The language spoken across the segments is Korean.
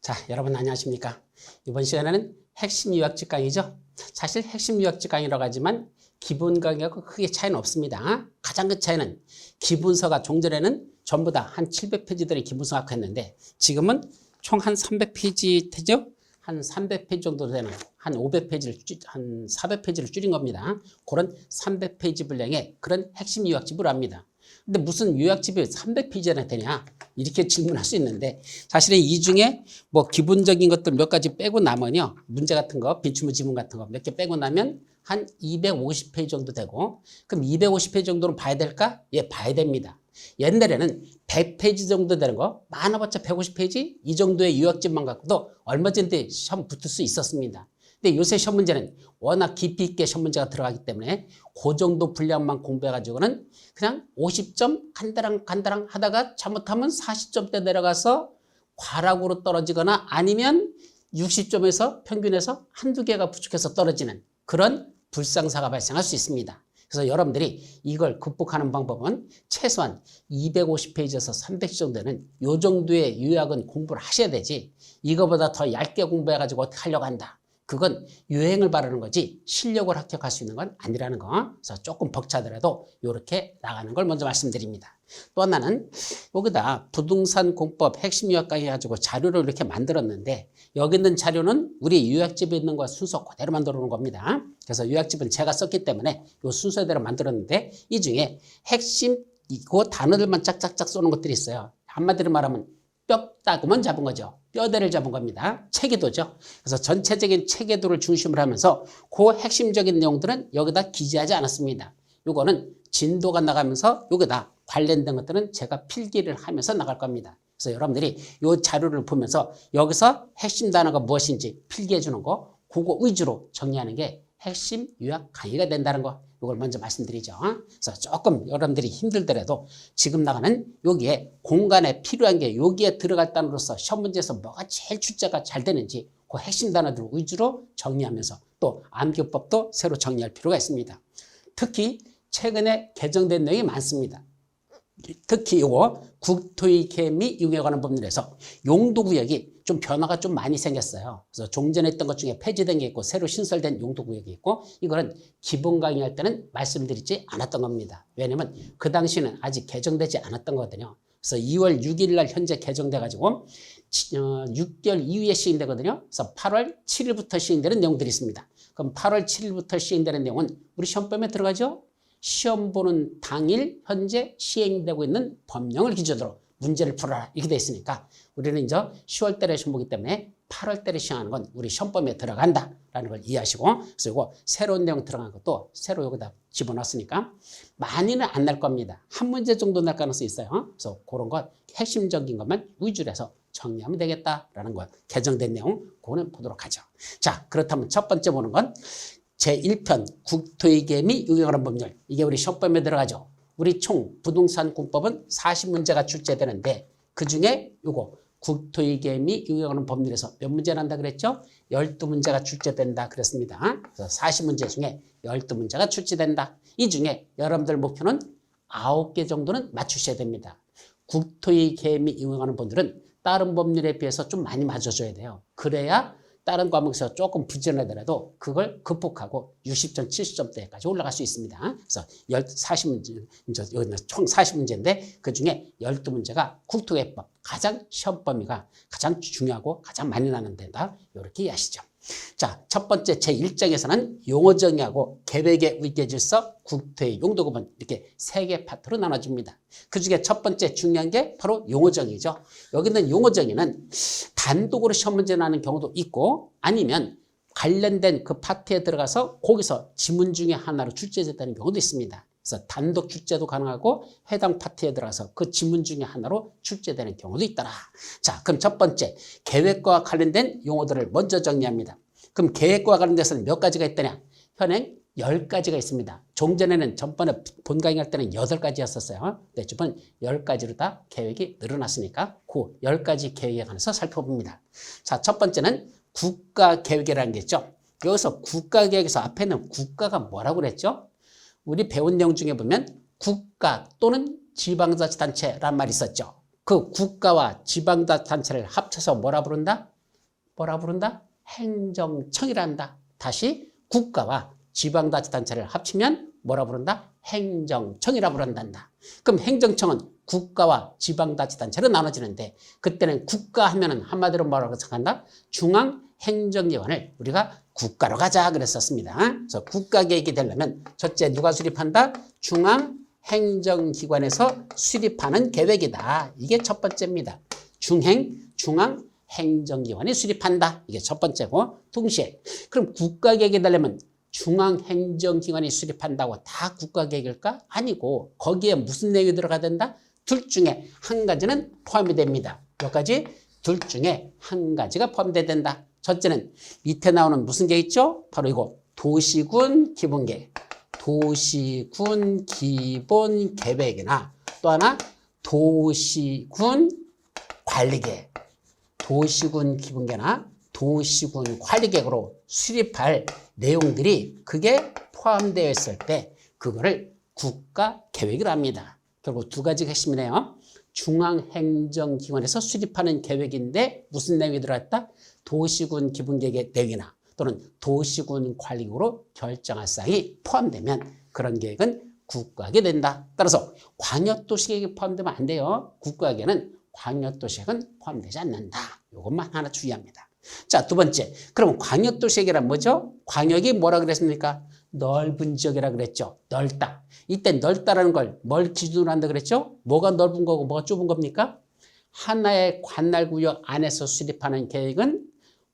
자, 여러분 안녕하십니까? 이번 시간에는 핵심 유학집 강의죠. 사실 핵심 유학집 강의라고 하지만 기본 강의하고 크게 차이는 없습니다. 가장 큰 차이는 기본서가 종전에는 전부 다 한 700페이지들의 기본서가 했는데 지금은 총 한 300페이지 되죠? 한 300페이지 정도 되는 한 500페이지를 한 400페이지를 줄인 겁니다. 그런 300페이지 분량의 그런 핵심 유학집으로 합니다. 근데 무슨 요약집이 300페이지나 되냐 이렇게 질문할 수 있는데 사실은 이 중에 뭐 기본적인 것들 몇 가지 빼고 나면요 문제 같은 거 비추무 지문 같은 거 몇 개 빼고 나면 한 250페이지 정도 되고 그럼 250페이지 정도는 봐야 될까? 예, 봐야 됩니다. 옛날에는 100페이지 정도 되는 거 많아봤자 150페이지 이 정도의 요약집만 갖고도 얼마든지 시험 붙을 수 있었습니다. 근데 요새 시험 문제는 워낙 깊이 있게 시험 문제가 들어가기 때문에 그 정도 분량만 공부해가지고는 그냥 50점 간다랑 하다가 잘못하면 40점대 내려가서 과락으로 떨어지거나 아니면 60점에서 평균에서 한두 개가 부족해서 떨어지는 그런 불상사가 발생할 수 있습니다. 그래서 여러분들이 이걸 극복하는 방법은 최소한 250페이지에서 300 페이지 정도는 이 정도의 요약은 공부를 하셔야 되지 이거보다 더 얇게 공부해가지고 어떻게 하려고 한다. 그건 유행을 바라는 거지 실력을 합격할 수 있는 건 아니라는 거. 그래서 조금 벅차더라도 이렇게 나가는 걸 먼저 말씀드립니다. 또 하나는 여기다 부동산 공법 핵심 요약 강의 해가지고 자료를 이렇게 만들었는데 여기 있는 자료는 우리 요약집에 있는 거 순서 그대로 만들어 놓은 겁니다. 그래서 요약집은 제가 썼기 때문에 이 순서대로 만들었는데 이 중에 핵심 그 단어들만 짝짝짝 쏘는 것들이 있어요. 한마디로 말하면 뼈다구만 잡은 거죠. 뼈대를 잡은 겁니다. 체계도죠. 그래서 전체적인 체계도를 중심으로 하면서 그 핵심적인 내용들은 여기다 기재하지 않았습니다. 요거는 진도가 나가면서 여기다 관련된 것들은 제가 필기를 하면서 나갈 겁니다. 그래서 여러분들이 이 자료를 보면서 여기서 핵심 단어가 무엇인지 필기해 주는 거 그거 위주로 정리하는 게 핵심 요약 강의가 된다는 거 이걸 먼저 말씀드리죠. 그래서 조금 여러분들이 힘들더라도 지금 나가는 여기에 공간에 필요한 게 여기에 들어갈 단어로서 시험 문제에서 뭐가 제일 출제가 잘 되는지 그 핵심 단어들 위주로 정리하면서 또 암기법도 새로 정리할 필요가 있습니다. 특히 최근에 개정된 내용이 많습니다. 특히 이거 국토의 개미 이용에 관한 법률에서 용도구역이 좀 변화가 좀 많이 생겼어요. 그래서 종전에 있던 것 중에 폐지된 게 있고 새로 신설된 용도구역이 있고 이거는 기본 강의할 때는 말씀드리지 않았던 겁니다. 왜냐하면 그 당시는 아직 개정되지 않았던 거거든요. 그래서 2월 6일 날 현재 개정돼 가지고 6개월 이후에 시행되거든요. 그래서 8월 7일부터 시행되는 내용들이 있습니다. 그럼 8월 7일부터 시행되는 내용은 우리 시험범위에 들어가죠. 시험 보는 당일 현재 시행되고 있는 법령을 기준으로 문제를 풀어라 이렇게 돼 있으니까 우리는 이제 10월 달에 시험 보기 때문에 8월 달에 시행하는 건 우리 시험범위에 들어간다라는 걸 이해하시고 그래서 이거 새로운 내용 들어간 것도 새로 여기다 집어넣었으니까 많이는 안 날 겁니다. 한 문제 정도 날 가능성이 있어요. 그래서 그런 것 핵심적인 것만 위주로 해서 정리하면 되겠다라는 것 개정된 내용 그거는 보도록 하죠. 자, 그렇다면 첫 번째 보는 건 제1편 국토의 개미 유경하는 법률 이게 우리 시험범위에 들어가죠. 우리 총 부동산 공법은 40문제가 출제되는데 그중에 요거 국토의 개미 유경하는 법률에서 몇 문제 난다 그랬죠? 12문제가 출제된다 그랬습니다. 그래서 40문제 중에 12문제가 출제된다. 이 중에 여러분들 목표는 9개 정도는 맞추셔야 됩니다. 국토의 개미 유경하는 법률은 다른 법률에 비해서 좀 많이 맞춰줘야 돼요. 그래야 다른 과목에서 조금 부진하더라도 그걸 극복하고 60점, 70점대까지 올라갈 수 있습니다. 그래서 40문제, 총 40문제인데 그 중에 12문제가 국토개혁법, 가장 시험 범위가 가장 중요하고 가장 많이 나는 데다 이렇게 이해하시죠. 자, 첫 번째 제1장에서는 용어 정의하고 계획의 위계질서, 국토의 용도구분 이렇게 3개 파트로 나눠줍니다. 그중에 첫 번째 중요한 게 바로 용어 정의죠. 여기 있는 용어 정의는 단독으로 시험 문제 나는 경우도 있고 아니면 관련된 그 파트에 들어가서 거기서 지문 중에 하나로 출제됐다는 경우도 있습니다. 그래서 단독 출제도 가능하고 해당 파트에 들어가서 그 지문 중에 하나로 출제되는 경우도 있더라. 자, 그럼 첫 번째 계획과 관련된 용어들을 먼저 정리합니다. 그럼 계획과 관련돼서는 몇 가지가 있더냐? 현행 10가지가 있습니다. 종전에는 전번에 본 강의할 때는 8가지였었어요. 근데 지금 10가지로 다 계획이 늘어났으니까 그 10가지 계획에 관해서 살펴봅니다. 자, 첫 번째는 국가계획이라는 게 있죠. 여기서 국가계획에서 앞에는 국가가 뭐라고 그랬죠? 우리 배운 내용 중에 보면 국가 또는 지방자치단체란 말이 있었죠. 그 국가와 지방자치단체를 합쳐서 뭐라 부른다? 뭐라 부른다? 행정청이란다. 다시 국가와 지방자치단체를 합치면 뭐라 부른다? 행정청이라 부른단다. 그럼 행정청은 국가와 지방자치단체로 나눠지는데 그때는 국가 하면은 한마디로 뭐라고 생각한다? 중앙행정기관을 우리가 국가로 가자 그랬었습니다. 그래서 국가계획이 되려면 첫째 누가 수립한다? 중앙행정기관에서 수립하는 계획이다. 이게 첫 번째입니다. 중앙행정기관이 수립한다. 이게 첫 번째고 동시에 그럼 국가계획이 되려면 중앙행정기관이 수립한다고 다 국가계획일까? 아니고 거기에 무슨 내용이 들어가야 된다? 둘 중에 한 가지는 포함이 됩니다. 몇 가지? 둘 중에 한 가지가 포함돼야 된다. 첫째는 밑에 나오는 무슨 계획 있죠? 바로 이거 도시군 기본계획. 도시군 기본계획이나 또 하나 도시군 관리계획. 도시군 기본계획이나 도시군 관리계획으로 수립할 내용들이 그게 포함되어 있을 때 그거를 국가계획이라 합니다. 결국 두 가지 핵심이네요. 중앙행정기관에서 수립하는 계획인데 무슨 내용이 들어갔다? 도시군 기본계획의 내용이나 또는 도시군 관리계획으로 결정할 사항이 포함되면 그런 계획은 국가계획이 된다. 따라서 광역도시계획이 포함되면 안 돼요. 국가계획은 광역도시계획은 포함되지 않는다. 이것만 하나 주의합니다. 자, 두 번째. 그럼 광역도시계획이란 뭐죠? 광역이 뭐라 그랬습니까? 넓은 지역이라 그랬죠. 넓다. 이때 넓다라는 걸 뭘 기준으로 한다 그랬죠? 뭐가 넓은 거고 뭐가 좁은 겁니까? 하나의 관할구역 안에서 수립하는 계획은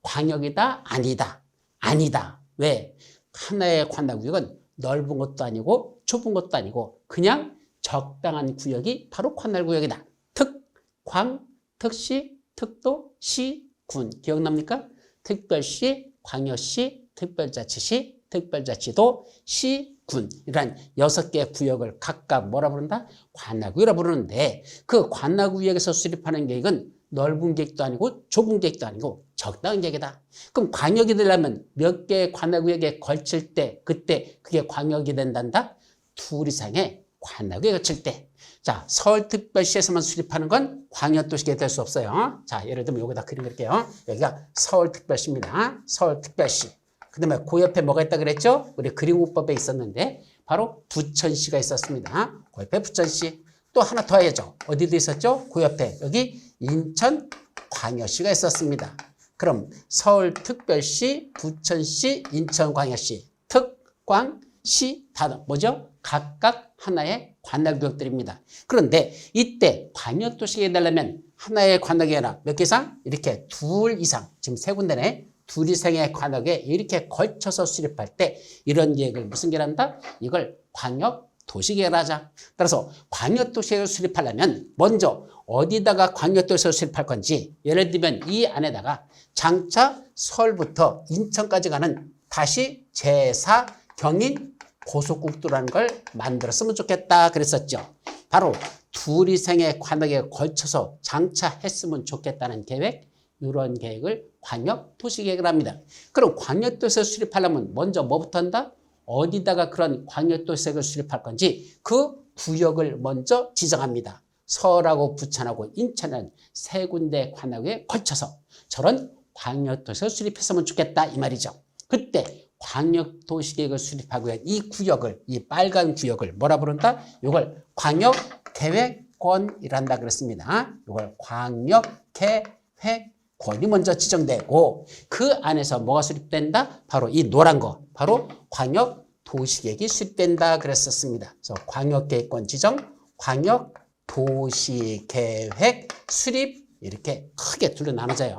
광역이다? 아니다. 아니다. 왜? 하나의 관할구역은 넓은 것도 아니고 좁은 것도 아니고 그냥 적당한 구역이 바로 관할구역이다. 특, 광, 특시, 특도, 시, 군. 기억납니까? 특별시, 광역시, 특별자치시, 특별자치도, 시, 군. 이런 6개의 구역을 각각 뭐라 부른다? 관할구역이라 부르는데 그 관할구역에서 수립하는 계획은 넓은 계획도 아니고 좁은 계획도 아니고 적당한 계획이다. 그럼 광역이 되려면 몇 개의 관할구역에 걸칠 때 그때 그게 광역이 된단다? 둘 이상의 관할구역에 걸칠 때. 자, 서울특별시에서만 수립하는 건 광역도시계획이 될 수 없어요. 자, 예를 들면 여기다 그림 그릴게요. 여기가 서울특별시입니다. 서울특별시. 그 다음에 그 옆에 뭐가 있다 그랬죠? 우리 그림호법에 있었는데 바로 부천시가 있었습니다. 그 옆에 부천시. 또 하나 더 해야죠. 어디도 있었죠? 그 옆에 여기 인천광역시가 있었습니다. 그럼 서울특별시, 부천시, 인천광역시, 특광시 다 뭐죠? 각각 하나의 관할구역들입니다. 그런데 이때 광역도시계획이 되려면 하나의 관할구역이 아니라 몇 개 이상? 이렇게 둘 이상, 지금 세 군데네. 둘 이상의 관역에 이렇게 걸쳐서 수립할 때 이런 계획을 무슨 계획한다? 이걸 광역도시계획을 하자. 따라서 광역도시계획을 수립하려면 먼저 어디다가 광역도시를 수립할 건지 예를 들면 이 안에다가 장차 서울부터 인천까지 가는 다시 제4 경인 고속국도라는 걸 만들었으면 좋겠다 그랬었죠. 바로 둘 이상의 관역에 걸쳐서 장차했으면 좋겠다는 계획, 이런 계획을 광역도시계획을 합니다. 그럼 광역도시를 수립하려면 먼저 뭐부터 한다? 어디다가 그런 광역도시계획을 수립할 건지 그 구역을 먼저 지정합니다. 서울하고 부천하고 인천은 세 군데 관역에 걸쳐서 저런 광역도시를 수립했으면 좋겠다 이 말이죠. 그때 광역도시계획을 수립하고 이 구역을, 이 빨간 구역을 뭐라 부른다? 이걸 광역계획권이란다 그랬습니다. 이걸 광역계획권이 먼저 지정되고 그 안에서 뭐가 수립된다? 바로 이 노란 거, 바로 광역도시계획이 수립된다 그랬었습니다. 그래서 광역계획권 지정, 광역도시계획 수립 이렇게 크게 둘로 나눠져요.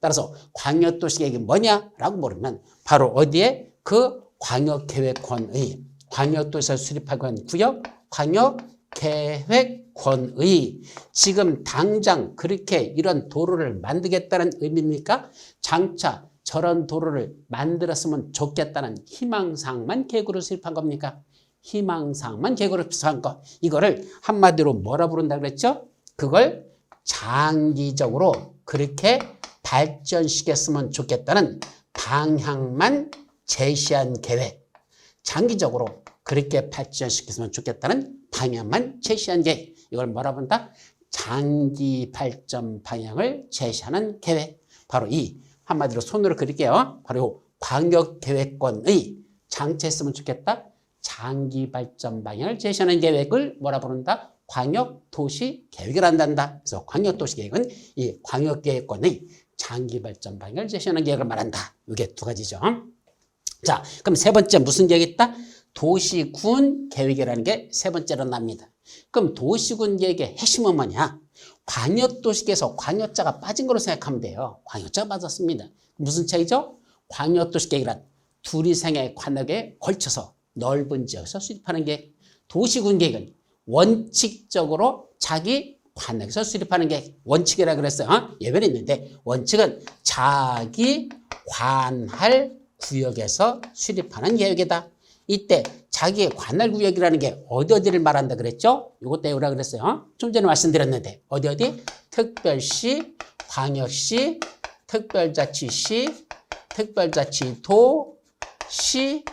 따라서 광역도시계획이 뭐냐라고 물으면 바로 어디에 그 광역계획권의 광역도시를 수립하고 있는 구역 광역계획권의 지금 당장 그렇게 이런 도로를 만들겠다는 의미입니까? 장차 저런 도로를 만들었으면 좋겠다는 희망사항만 계획으로 수립한 겁니까? 희망사항만 계획으로 수립한 거. 이거를 한마디로 뭐라 부른다 그랬죠? 그걸 장기적으로 그렇게 발전시켰으면 좋겠다는 방향만 제시한 계획. 장기적으로 그렇게 발전시켰으면 좋겠다는 방향만 제시한 계획. 이걸 뭐라 부른다? 장기 발전 방향을 제시하는 계획. 바로 이 한마디로 손으로 그릴게요. 바로 광역계획권의 장치했으면 좋겠다. 장기발전 방향을 제시하는 계획을 뭐라 부른다? 광역도시계획을 한단다. 그래서 광역도시계획은 이 광역계획권의 장기발전 방향을 제시하는 계획을 말한다. 이게 두 가지죠. 자, 그럼 세 번째 무슨 계획이 있다? 도시군 계획이라는 게 세 번째로 납니다. 그럼 도시군 계획의 핵심은 뭐냐? 광역도시계획에서 광역자가 빠진 거로 생각하면 돼요. 광역자가 빠졌습니다. 무슨 차이죠? 광역도시계획이란 두리생의 관역에 걸쳐서 넓은 지역에서 수립하는 계획. 도시군 계획은 원칙적으로 자기 관역에서 수립하는 게 원칙이라고 그랬어요. 예외는 있는데 원칙은 자기 관할 구역에서 수립하는 계획이다. 이때 자기의 관할 구역이라는 게 어디를 말한다 그랬죠? 이것 때우라 그랬어요. 좀 전에 말씀드렸는데 어디? 특별시, 광역시, 특별자치시, 특별자치도, 시,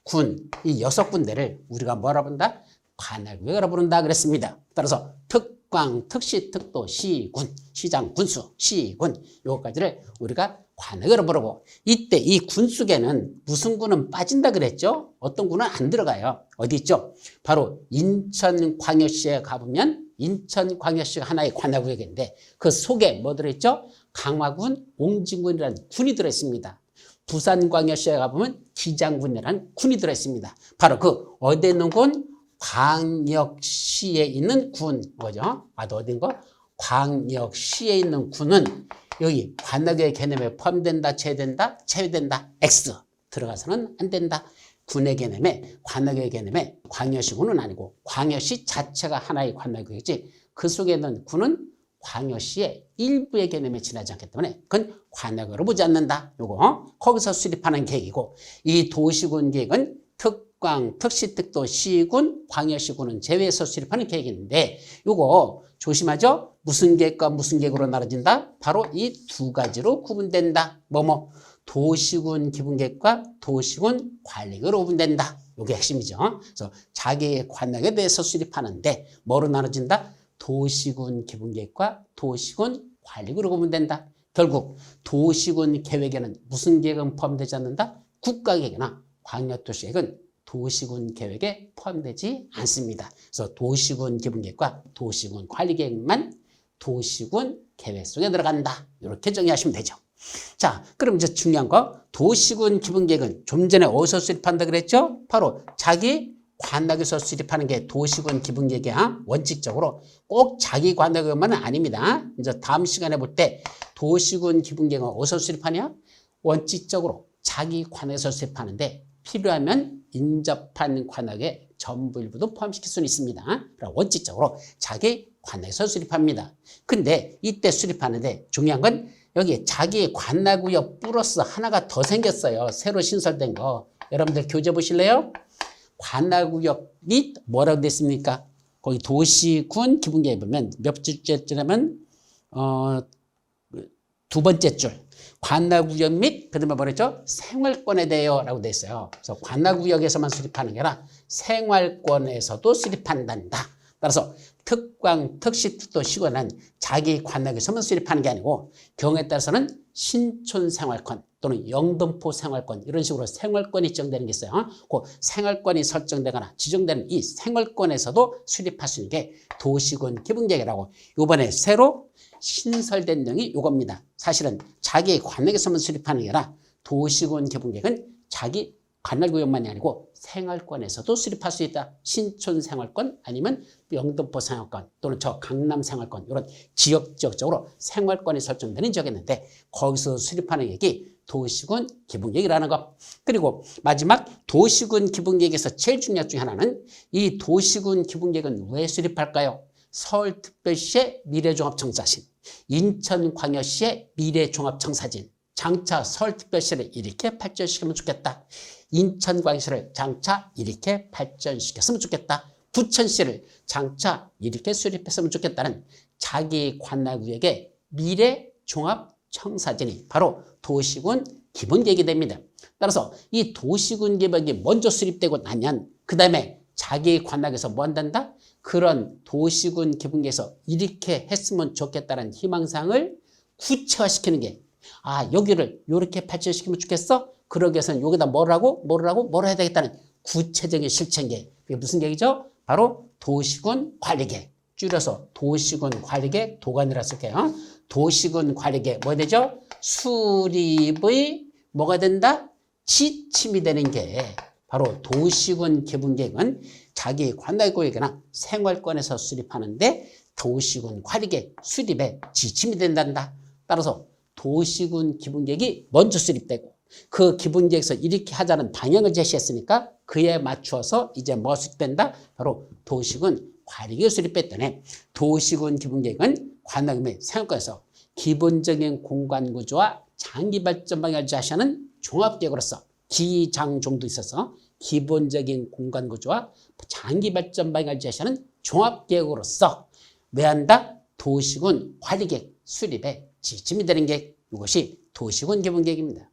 군. 이 6군데를 우리가 뭐라 부른다? 관할 구역이라 부른다 그랬습니다. 따라서 특광, 특시, 특도, 시군, 시장, 군수, 시군 요것까지를 우리가 관역으로 부르고 이때 이 군 속에는 무슨 군은 빠진다 그랬죠? 어떤 군은 안 들어가요. 어디 있죠? 바로 인천광역시에 가보면 인천광역시가 하나의 관할구역인데 그 속에 뭐 들어있죠? 강화군, 옹진군이라는 군이 들어있습니다. 부산광역시에 가보면 기장군이라는 군이 들어있습니다. 바로 그 어디에 있는 군? 광역시에 있는 군 뭐죠? 어딘 거? 광역시에 있는 군은 여기 관역의 개념에 포함된다, 제외된다, 제외된다. X 들어가서는 안 된다. 군의 개념에 관역의 개념에 광역시군은 아니고 광역시 자체가 하나의 관역이지 그 속에 있는 군은 광역시의 일부의 개념에 지나지 않기 때문에 그건 관역으로 보지 않는다. 요거 거기서 수립하는 계획이고 이 도시군 계획은 특광, 특시, 특도, 시군, 광역시군은 제외해서 수립하는 계획인데 요거 조심하죠. 무슨 계획과 무슨 계획으로 나눠진다? 바로 이 두 가지로 구분된다. 도시군 기본계획과 도시군 관리계획으로 구분된다. 이게 핵심이죠. 그래서 자기의 관역에 대해서 수립하는데 뭐로 나눠진다? 도시군 기본계획과 도시군 관리계획으로 구분된다. 결국 도시군 계획에는 무슨 계획은 포함되지 않는다? 국가계획이나 광역도시계획은 도시군 계획에 포함되지 않습니다. 그래서 도시군 기본계획과 도시군 관리계획만 도시군 계획 속에 들어간다. 이렇게 정의하시면 되죠. 자, 그럼 이제 중요한 거 도시군 기본계획은 좀 전에 어디서 수립한다 그랬죠? 바로 자기 관역에서 수립하는 게 도시군 기본계획이야. 원칙적으로 꼭 자기 관역만은 아닙니다. 이제 다음 시간에 볼 때 도시군 기본계획은 어디서 수립하냐? 원칙적으로 자기 관역에서 수립하는데 필요하면 인접한 관역에 전부 일부도 포함시킬 수는 있습니다. 원칙적으로 자기 관역에서 수립합니다. 근데 이때 수립하는데 중요한 건 여기 자기 관할구역 플러스 하나가 더 생겼어요. 새로 신설된 거. 여러분들 교재 보실래요? 관할구역이 뭐라고 됐습니까? 거기 도시군 기본계획 보면 몇 줄째냐면 두 번째 줄. 관할구역 및 그다음에 뭐랬죠? 생활권에 대해요라고 돼 있어요. 그래서 관할구역에서만 수립하는 게 아니라 생활권에서도 수립한단다. 따라서 특광, 특시, 특도, 시군은 자기 관역에서만 수립하는 게 아니고 경우에 따라서는 신촌 생활권 또는 영등포 생활권 이런 식으로 생활권이 지정되는 게 있어요. 그 생활권이 설정되거나 지정되는 이 생활권에서도 수립할 수 있는 게 도시군 기본계획이라고 이번에 새로 신설된 내용이 이겁니다. 사실은 자기 관역에서만 수립하는 게 아니라 도시군 기본계획은 자기 관할구역만이 아니고 생활권에서도 수립할 수 있다. 신촌 생활권 아니면 영등포 생활권 또는 저 강남 생활권 이런 지역적으로 생활권이 설정되는 지역이 있는데 거기서 수립하는 계획이 도시군 기본계획이라는 것. 그리고 마지막 도시군 기본계획에서 제일 중요한 중에 하나는 이 도시군 기본계획은 왜 수립할까요? 서울특별시의 미래종합청사진, 인천광역시의 미래종합청사진, 장차 서울특별시를 이렇게 발전시키면 좋겠다. 인천광역시를 장차 이렇게 발전시켰으면 좋겠다. 부천시를 장차 이렇게 수립했으면 좋겠다는 자기 관할구역의 미래종합청사진이 바로 도시군 기본계획이 됩니다. 따라서 이 도시군 계획이 먼저 수립되고 나면 그 다음에 자기 관역에서 뭐 한단다? 그런 도시군 기본계획에서 이렇게 했으면 좋겠다는 희망사항을 구체화시키는 게 아, 여기를 이렇게 발전시키면 좋겠어? 그러기 위해서는 여기다 뭐라고 해야 되겠다는 구체적인 실천계획. 그게 무슨 계획이죠? 바로 도시군 관리계획. 줄여서 도시군 관리계획, 도관이라 쓸게요. 도시군 관리계획 뭐 되죠? 수립의 뭐가 된다? 지침이 되는 게 바로 도시군 기본계획은 자기 관할구역이나 생활권에서 수립하는데 도시군 관리계획 수립에 지침이 된단다. 따라서 도시군 기본계획이 먼저 수립되고 그 기본계획에서 이렇게 하자는 방향을 제시했으니까 그에 맞추어서 이제 뭐 수립된다? 바로 도시군 관리계획 수립했더니 도시군 기본계획은 관할구역 생활권에서 기본적인 공간구조와 장기발전 방향을 제시하는 종합계획으로서 기장종도 있어서 기본적인 공간구조와 장기발전 방향을 제시하는 종합계획으로서 왜 한다? 도시군 관리계획 수립에 지침이 되는 게 이것이 도시군 기본계획입니다.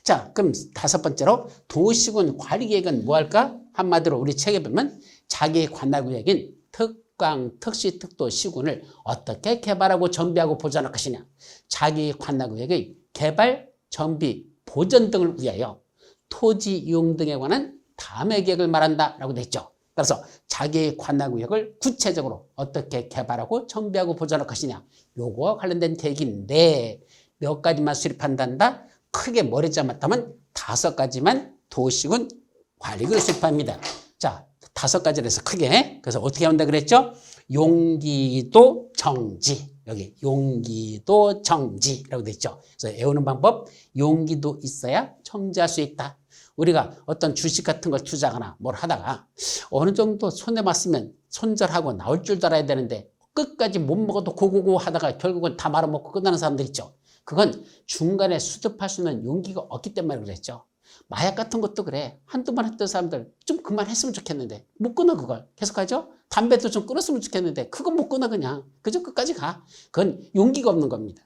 자, 그럼 다섯 번째로 도시군 관리계획은 뭐 할까? 한마디로 우리 책에 보면 자기 관할구역인 특강, 특시, 특도, 시군을 어떻게 개발하고 정비하고 보존할 것이냐. 자기 관할구역의 개발, 정비, 보존 등을 위하여 토지 이용 등에 관한 다음의 계획을 말한다라고 되어 있죠. 따라서 자기 관할구역을 구체적으로 어떻게 개발하고 정비하고 보존할 것이냐. 요거와 관련된 계획인데 몇 가지만 수립한단다. 크게 머리 잡았다면 5가지만 도시군 관리계획을 수립합니다. 자, 5가지를 해서 크게. 그래서 어떻게 한다 그랬죠? 용기도 정지. 여기 용기도 정지라고 되어 있죠. 그래서 외우는 방법, 용기도 있어야 정지할 수 있다. 우리가 어떤 주식 같은 걸 투자하거나 뭘 하다가 어느 정도 손에 맞으면 손절하고 나올 줄 알아야 되는데 끝까지 못 먹어도 고고고 하다가 결국은 다 말아먹고 끝나는 사람들 있죠. 그건 중간에 수습할 수 있는 용기가 없기 때문에 그랬죠. 마약 같은 것도 그래. 한두 번 했던 사람들 좀 그만했으면 좋겠는데 못 끊어 그걸. 계속하죠. 담배도 좀 끊었으면 좋겠는데 그건 못 끊어 그냥. 그저 끝까지 가. 그건 용기가 없는 겁니다.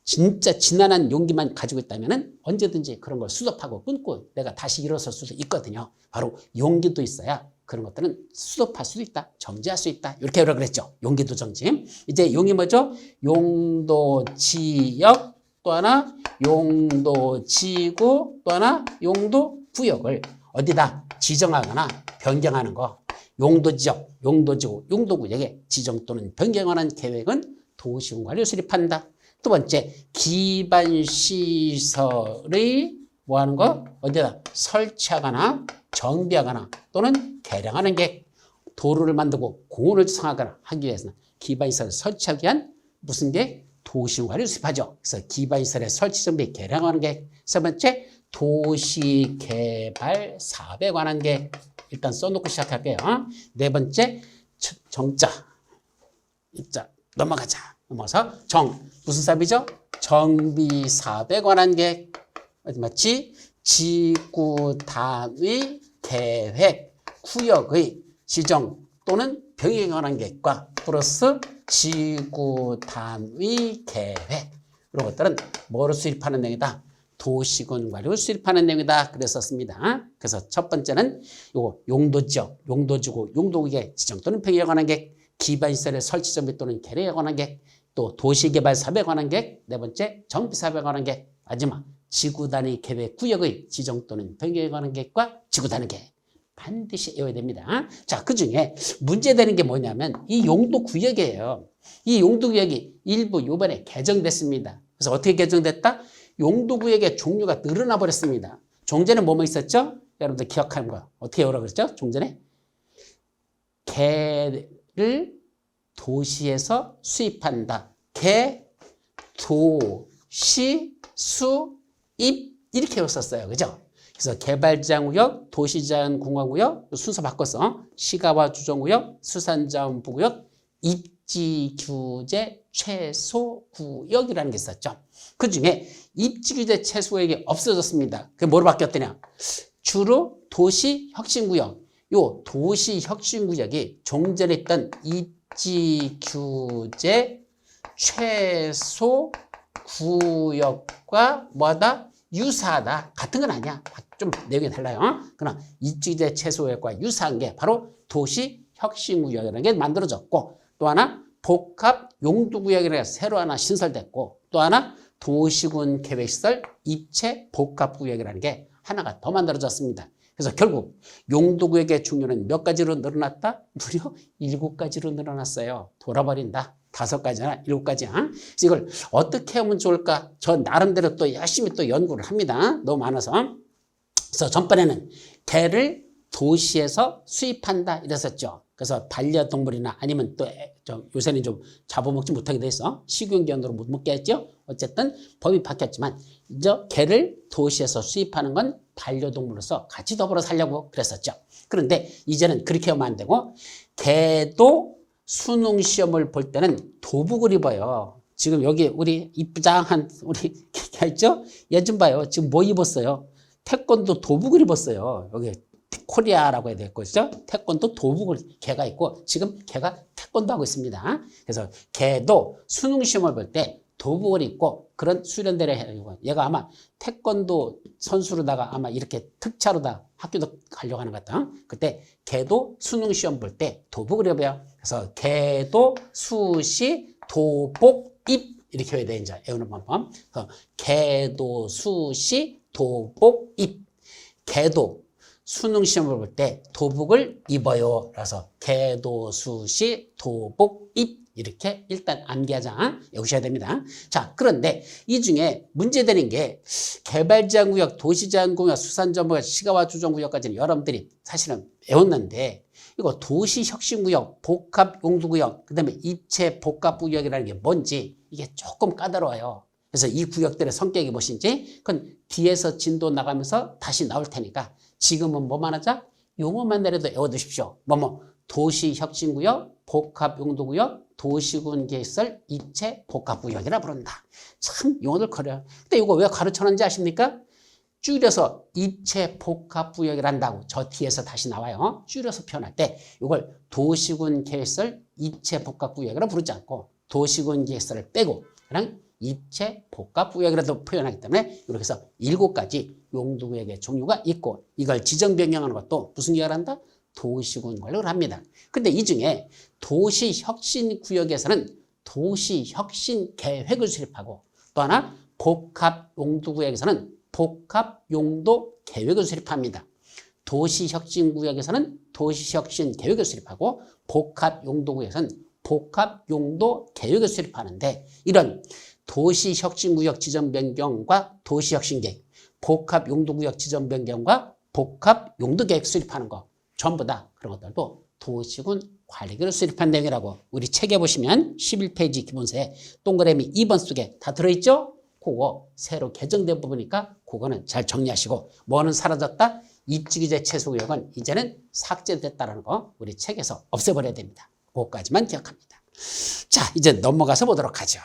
진짜 지난한 용기만 가지고 있다면 언제든지 그런 걸 수습하고 끊고 내가 다시 일어설 수 있거든요. 바로 용기도 있어야 그런 것들은 수습할 수도 있다. 정지할 수 있다. 이렇게 하라고 그랬죠. 용기도 정지. 이제 용이 뭐죠? 용도 지역, 또 하나 용도 지구, 또 하나 용도 구역을 어디다 지정하거나 변경하는 거. 용도 지역, 용도 지구, 용도 구역에 지정 또는 변경하는 계획은 도시군 관리를 수립한다. 두 번째, 기반 시설의 뭐 하는 거? 어디다 설치하거나 정비하거나 또는 개량하는 게 도로를 만들고 공원을 조성하거나 하기 위해서는 기반 시설을 설치하기 위한 무슨 게 도시군 관리를 수립하죠. 그래서 기반 시설의 설치 정비 개량하는 게 세 번째, 도시 개발 사업에 관한 게 일단 써놓고 시작할게요. 네 번째, 정자. 입자 넘어가자. 넘어서 무슨 사업이죠? 정비 사업에 관한 계획. 마치 지구 단위 계획, 구역의 지정 또는 병행에 관한 계획과 플러스 지구 단위 계획. 이런 것들은 뭐를 수립하는 내용이다? 도시군 관리를 수립하는 내용이다. 그랬었습니다. 그래서 첫 번째는 요거 용도지역, 용도지구, 용도구역의 지정 또는 병행에 관한 계획, 기반시설의 설치 정비 또는 개량에 관한 계획, 또 도시개발 사업에 관한 계획, 네 번째 정비 사업에 관한 계획, 마지막 지구 단위 계획 구역의 지정 또는 변경에 관한 계획과 지구 단위 계획 반드시 외워야 됩니다. 자, 그중에 문제되는 게 뭐냐면 이 용도 구역이에요. 이 용도 구역이 일부 이번에 개정됐습니다. 그래서 어떻게 개정됐다? 용도 구역의 종류가 늘어나 버렸습니다. 종전에 뭐뭐 있었죠? 여러분들 기억하는 거 어떻게 외우라고 그랬죠? 종전에 개를 도시에서 수입한다. 개, 도시, 수입 이렇게 외웠었어요. 그죠? 그래서 개발자원구역, 도시자원공원구역 순서 바꿔서 시가와 주정구역, 수산자원부구역, 입지규제 최소구역이라는 게 있었죠. 그중에 입지규제 최소구역이 없어졌습니다. 그게 뭐로 바뀌었더냐? 주로 도시혁신구역. 요 도시혁신구역이 종전에 있던 입지규제 최소구역과 뭐다? 유사하다. 같은 건 아니야. 좀 내용이 달라요. 그러나 입지규제 최소구역과 유사한 게 바로 도시혁신구역이라는 게 만들어졌고 또 하나 복합용도구역이라는 게 새로 하나 신설됐고 또 하나 도시군 계획시설 입체 복합구역이라는 게 하나가 더 만들어졌습니다. 그래서 결국 용도구역의 종류는 몇 가지로 늘어났다? 무려 7가지로 늘어났어요. 돌아버린다. 5가지나 7가지야. 그래서 이걸 어떻게 하면 좋을까? 저 나름대로 또 열심히 또 연구를 합니다. 너무 많아서. 그래서 전번에는 개를 도시에서 수입한다 이랬었죠. 그래서 반려동물이나 아니면 또 요새는 좀 잡아먹지 못하게 돼서 식용견으로 못 먹게 했죠. 어쨌든 법이 바뀌었지만 이제 개를 도시에서 수입하는 건 반려동물로서 같이 더불어 살려고 그랬었죠. 그런데 이제는 그렇게 하면 안 되고 개도 수능 시험을 볼 때는 도복을 입어요. 지금 여기 우리 이쁘장한 우리 개 있죠? 얘 좀 봐요. 지금 뭐 입었어요? 태권도 도복을 입었어요. 여기 코리아라고 해야 되겠죠? 태권도 도복을 개가 있고 지금 개가 태권도 하고 있습니다. 그래서 개도 수능 시험을 볼 때 도복을 입고 그런 수련대를 해요. 얘가 아마 태권도 선수로다가 아마 이렇게 특차로다 학교도 가려고 하는 것 같다. 그때 개도 수능 시험 볼 때 도복을 입어요. 그래서 개도 수시 도복 입 이렇게 해야 돼 이제 외우는 방법. 그래서 개도 수시 도복 입 개도 수능 시험을 볼 때 도복을 입어요. 그래서 개도 수시 도복 입 이렇게 일단 암기하자 외우셔야 됩니다. 자, 그런데 이 중에 문제되는 게 개발제한구역, 도시제한구역, 수산점구역, 시가와 주정구역까지는 여러분들이 사실은 외웠는데 이거 도시혁신구역, 복합용도구역, 그 다음에 입체복합구역이라는 게 뭔지 이게 조금 까다로워요. 그래서 이 구역들의 성격이 무엇인지 그건 뒤에서 진도 나가면서 다시 나올 테니까 지금은 뭐만 하자? 용어만 내려도 외워두십시오. 도시혁신구역, 복합용도구역, 도시군 계획시설 입체 복합구역이라 부른다. 참 용어들 커려요. 근데 이거 왜 가르쳐놨는지 아십니까? 줄여서 입체 복합구역이란다고 저 뒤에서 다시 나와요. 줄여서 표현할 때 이걸 도시군 계획시설 입체 복합구역이라 부르지 않고 도시군 계획시설을 빼고 그냥 입체 복합구역이라도 표현하기 때문에 이렇게 해서 7가지 용도구역의 종류가 있고 이걸 지정 변경하는 것도 무슨 계획을 한다? 도시군 관리를 합니다. 근데 이 중에 도시혁신구역에서는 도시혁신계획을 수립하고 또 하나 복합용도구역에서는 복합용도계획을 수립합니다. 도시혁신구역에서는 도시혁신계획을 수립하고 복합용도구역에서는 복합용도계획을 수립하는데 이런 도시혁신구역 지정 변경과 도시혁신계획, 복합용도구역 지정 변경과 복합용도계획 수립하는 거 전부 다 그런 것들도 도시군 관리계획을 수립한 내용이라고 우리 책에 보시면 11페이지 기본서에 동그라미 2번 속에 다 들어있죠? 그거 새로 개정된 부분이니까 그거는 잘 정리하시고 뭐는 사라졌다? 입지규제 최소구역은 이제는 삭제됐다는 거 우리 책에서 없애버려야 됩니다. 그거까지만 기억합니다. 자, 이제 넘어가서 보도록 하죠.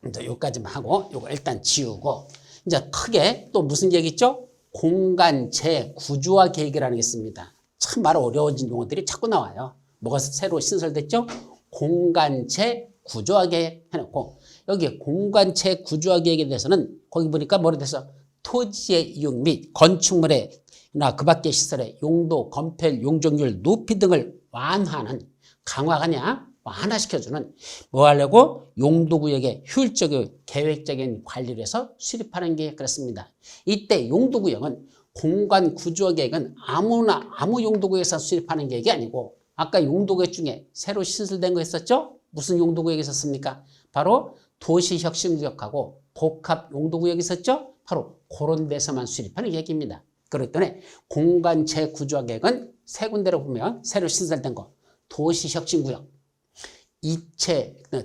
이제 여기까지만 하고 이거 일단 지우고 이제 크게 또 무슨 얘기 있죠? 공간 재구조화 계획이라는 게 있습니다. 참 말 어려워진 용어들이 자꾸 나와요. 뭐가 새로 신설됐죠? 공간 재구조화 계획 해놓고 여기 공간 재구조화 계획에 대해서는 거기 보니까 뭐라 돼서 토지의 이용 및 건축물의 그 밖의 시설의 용도, 건폐율, 용적률 높이 등을 완화하는 강화하냐 완화시켜주는 뭐 하려고 용도구역의 효율적이고 계획적인 관리를 해서 수립하는 게 그렇습니다. 이때 용도구역은 공간구조계획은 아무 용도구역에서 수립하는 계획이 아니고 아까 용도구역 중에 새로 신설된 거 있었죠? 무슨 용도구역이 있었습니까? 바로 도시혁신구역하고 복합용도구역이 있었죠? 바로 그런 데서만 수립하는 계획입니다. 그렇기 때문에 공간 재구조계획은 세 군데로 보면 새로 신설된 거 도시혁신구역,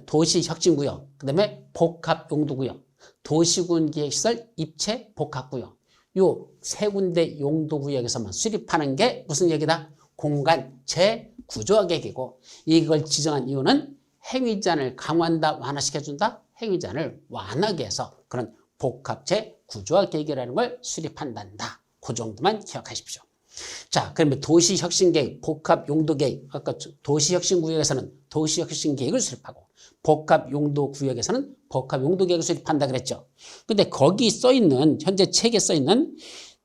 도시혁신구역, 그 다음에 복합용도구역, 도시군 계획시설 입체 복합구역 요 세 군데 용도구역에서만 수립하는 게 무슨 얘기다? 공간 재구조화 계획이고 이걸 지정한 이유는 행위제한을 강화한다, 완화시켜준다, 행위제한을 완화하게 해서 그런 복합 재구조화 계획이라는 걸 수립한단다. 그 정도만 기억하십시오. 자, 그러면 도시혁신계획, 복합용도계획, 아까 도시혁신구역에서는 도시혁신계획을 수립하고 복합용도구역에서는 복합용도계획을 수립한다 그랬죠. 근데 거기 써있는 현재 책에 써있는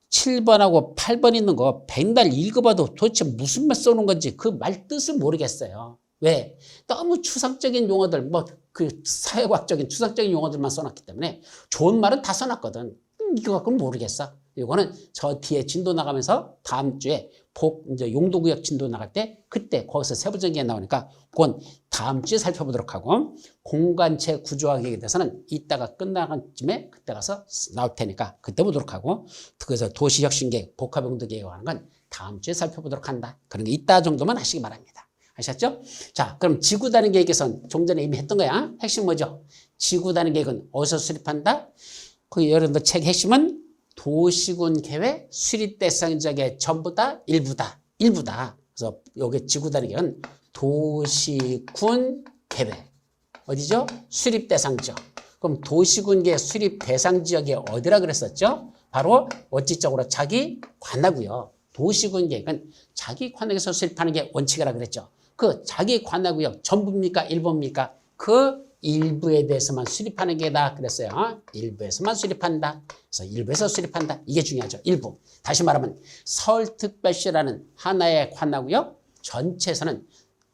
7번하고 8번 있는 거 백날 읽어봐도 도대체 무슨 말 써놓은 건지 그 말 뜻을 모르겠어요. 왜? 너무 추상적인 용어들 뭐 그 사회과학적인 추상적인 용어들만 써놨기 때문에 좋은 말은 다 써놨거든. 이거 갖고는 모르겠어. 이거는 저 뒤에 진도 나가면서 다음 주에 이제 용도구역 진도 나갈 때 그때 거기서 세부적인 게 나오니까 그건 다음 주에 살펴보도록 하고 공간체 구조학에 대해서는 이따가 끝나간 쯤에 그때 가서 나올 테니까 그때 보도록 하고 그래서 도시혁신계획, 복합용도계획 하는 건 다음 주에 살펴보도록 한다. 그런 게 이따 정도만 하시기 바랍니다. 아셨죠? 자, 그럼 지구단위 계획에선 좀 전에 이미 했던 거야. 핵심 뭐죠? 지구단위 계획은 어디서 수립한다? 그 여러분들 책 핵심은 도시군 계획 수립 대상 지역의 전부 다 일부다. 그래서 여기 지구단위 계획은 도시군 계획. 어디죠? 수립 대상 지역. 그럼 도시군 계획 수립 대상 지역이 어디라 그랬었죠? 바로 원칙적으로 자기 관하고요. 도시군 계획은 자기 관역에서 수립하는 게 원칙이라 그랬죠. 그 자기 관하구역 전부입니까? 일부입니까? 그 일부에 대해서만 수립하는 게다 그랬어요. 일부에서만 수립한다. 그래서 일부에서 수립한다. 이게 중요하죠. 일부. 다시 말하면 서울특별시라는 하나의 관하구역 전체에서는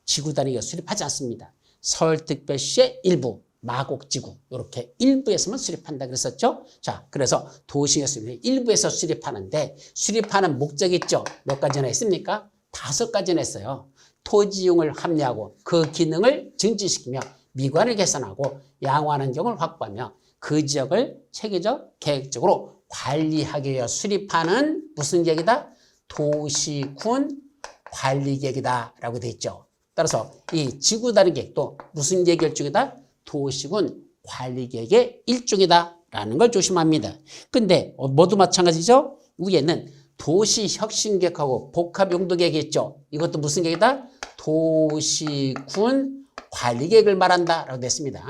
지구 단위가 수립하지 않습니다. 서울특별시의 일부, 마곡지구 이렇게 일부에서만 수립한다 그랬었죠. 자, 그래서 도시였으면 일부에서 수립하는데 수립하는 목적이 있죠. 몇 가지나 있습니까? 5가지나 했어요. 토지용을 합리하고 그 기능을 증진시키며 미관을 개선하고 양호 환경을 확보하며 그 지역을 체계적, 계획적으로 관리하기 위해 수립하는 무슨 계획이다? 도시군 관리계획이다 라고 되어 있죠. 따라서 이 지구단위 계획도 무슨 계획의 일종이다? 도시군 관리계획의 일종이다 라는 걸 조심합니다. 근데 모두 마찬가지죠? 위에는 도시혁신계획하고 복합용도계획이 있죠. 이것도 무슨 계획이다? 도시군 관리계획을 말한다 라고 됐습니다.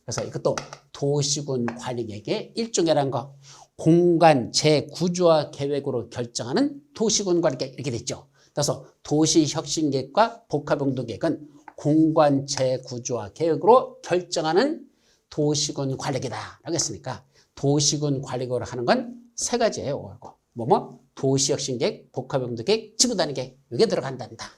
그래서 이것도 도시군 관리계획의 일종이라는 거. 공간 재구조화 계획으로 결정하는 도시군 관리계획 이렇게 됐죠. 그래서 도시혁신계획과 복합용도계획은 공간 재구조화 계획으로 결정하는 도시군 관리계획이다 라고 했으니까 도시군 관리계획을 하는 건 3가지예요. 도시혁신계획, 복합용도계획, 지구단위계획 이게 들어간단다.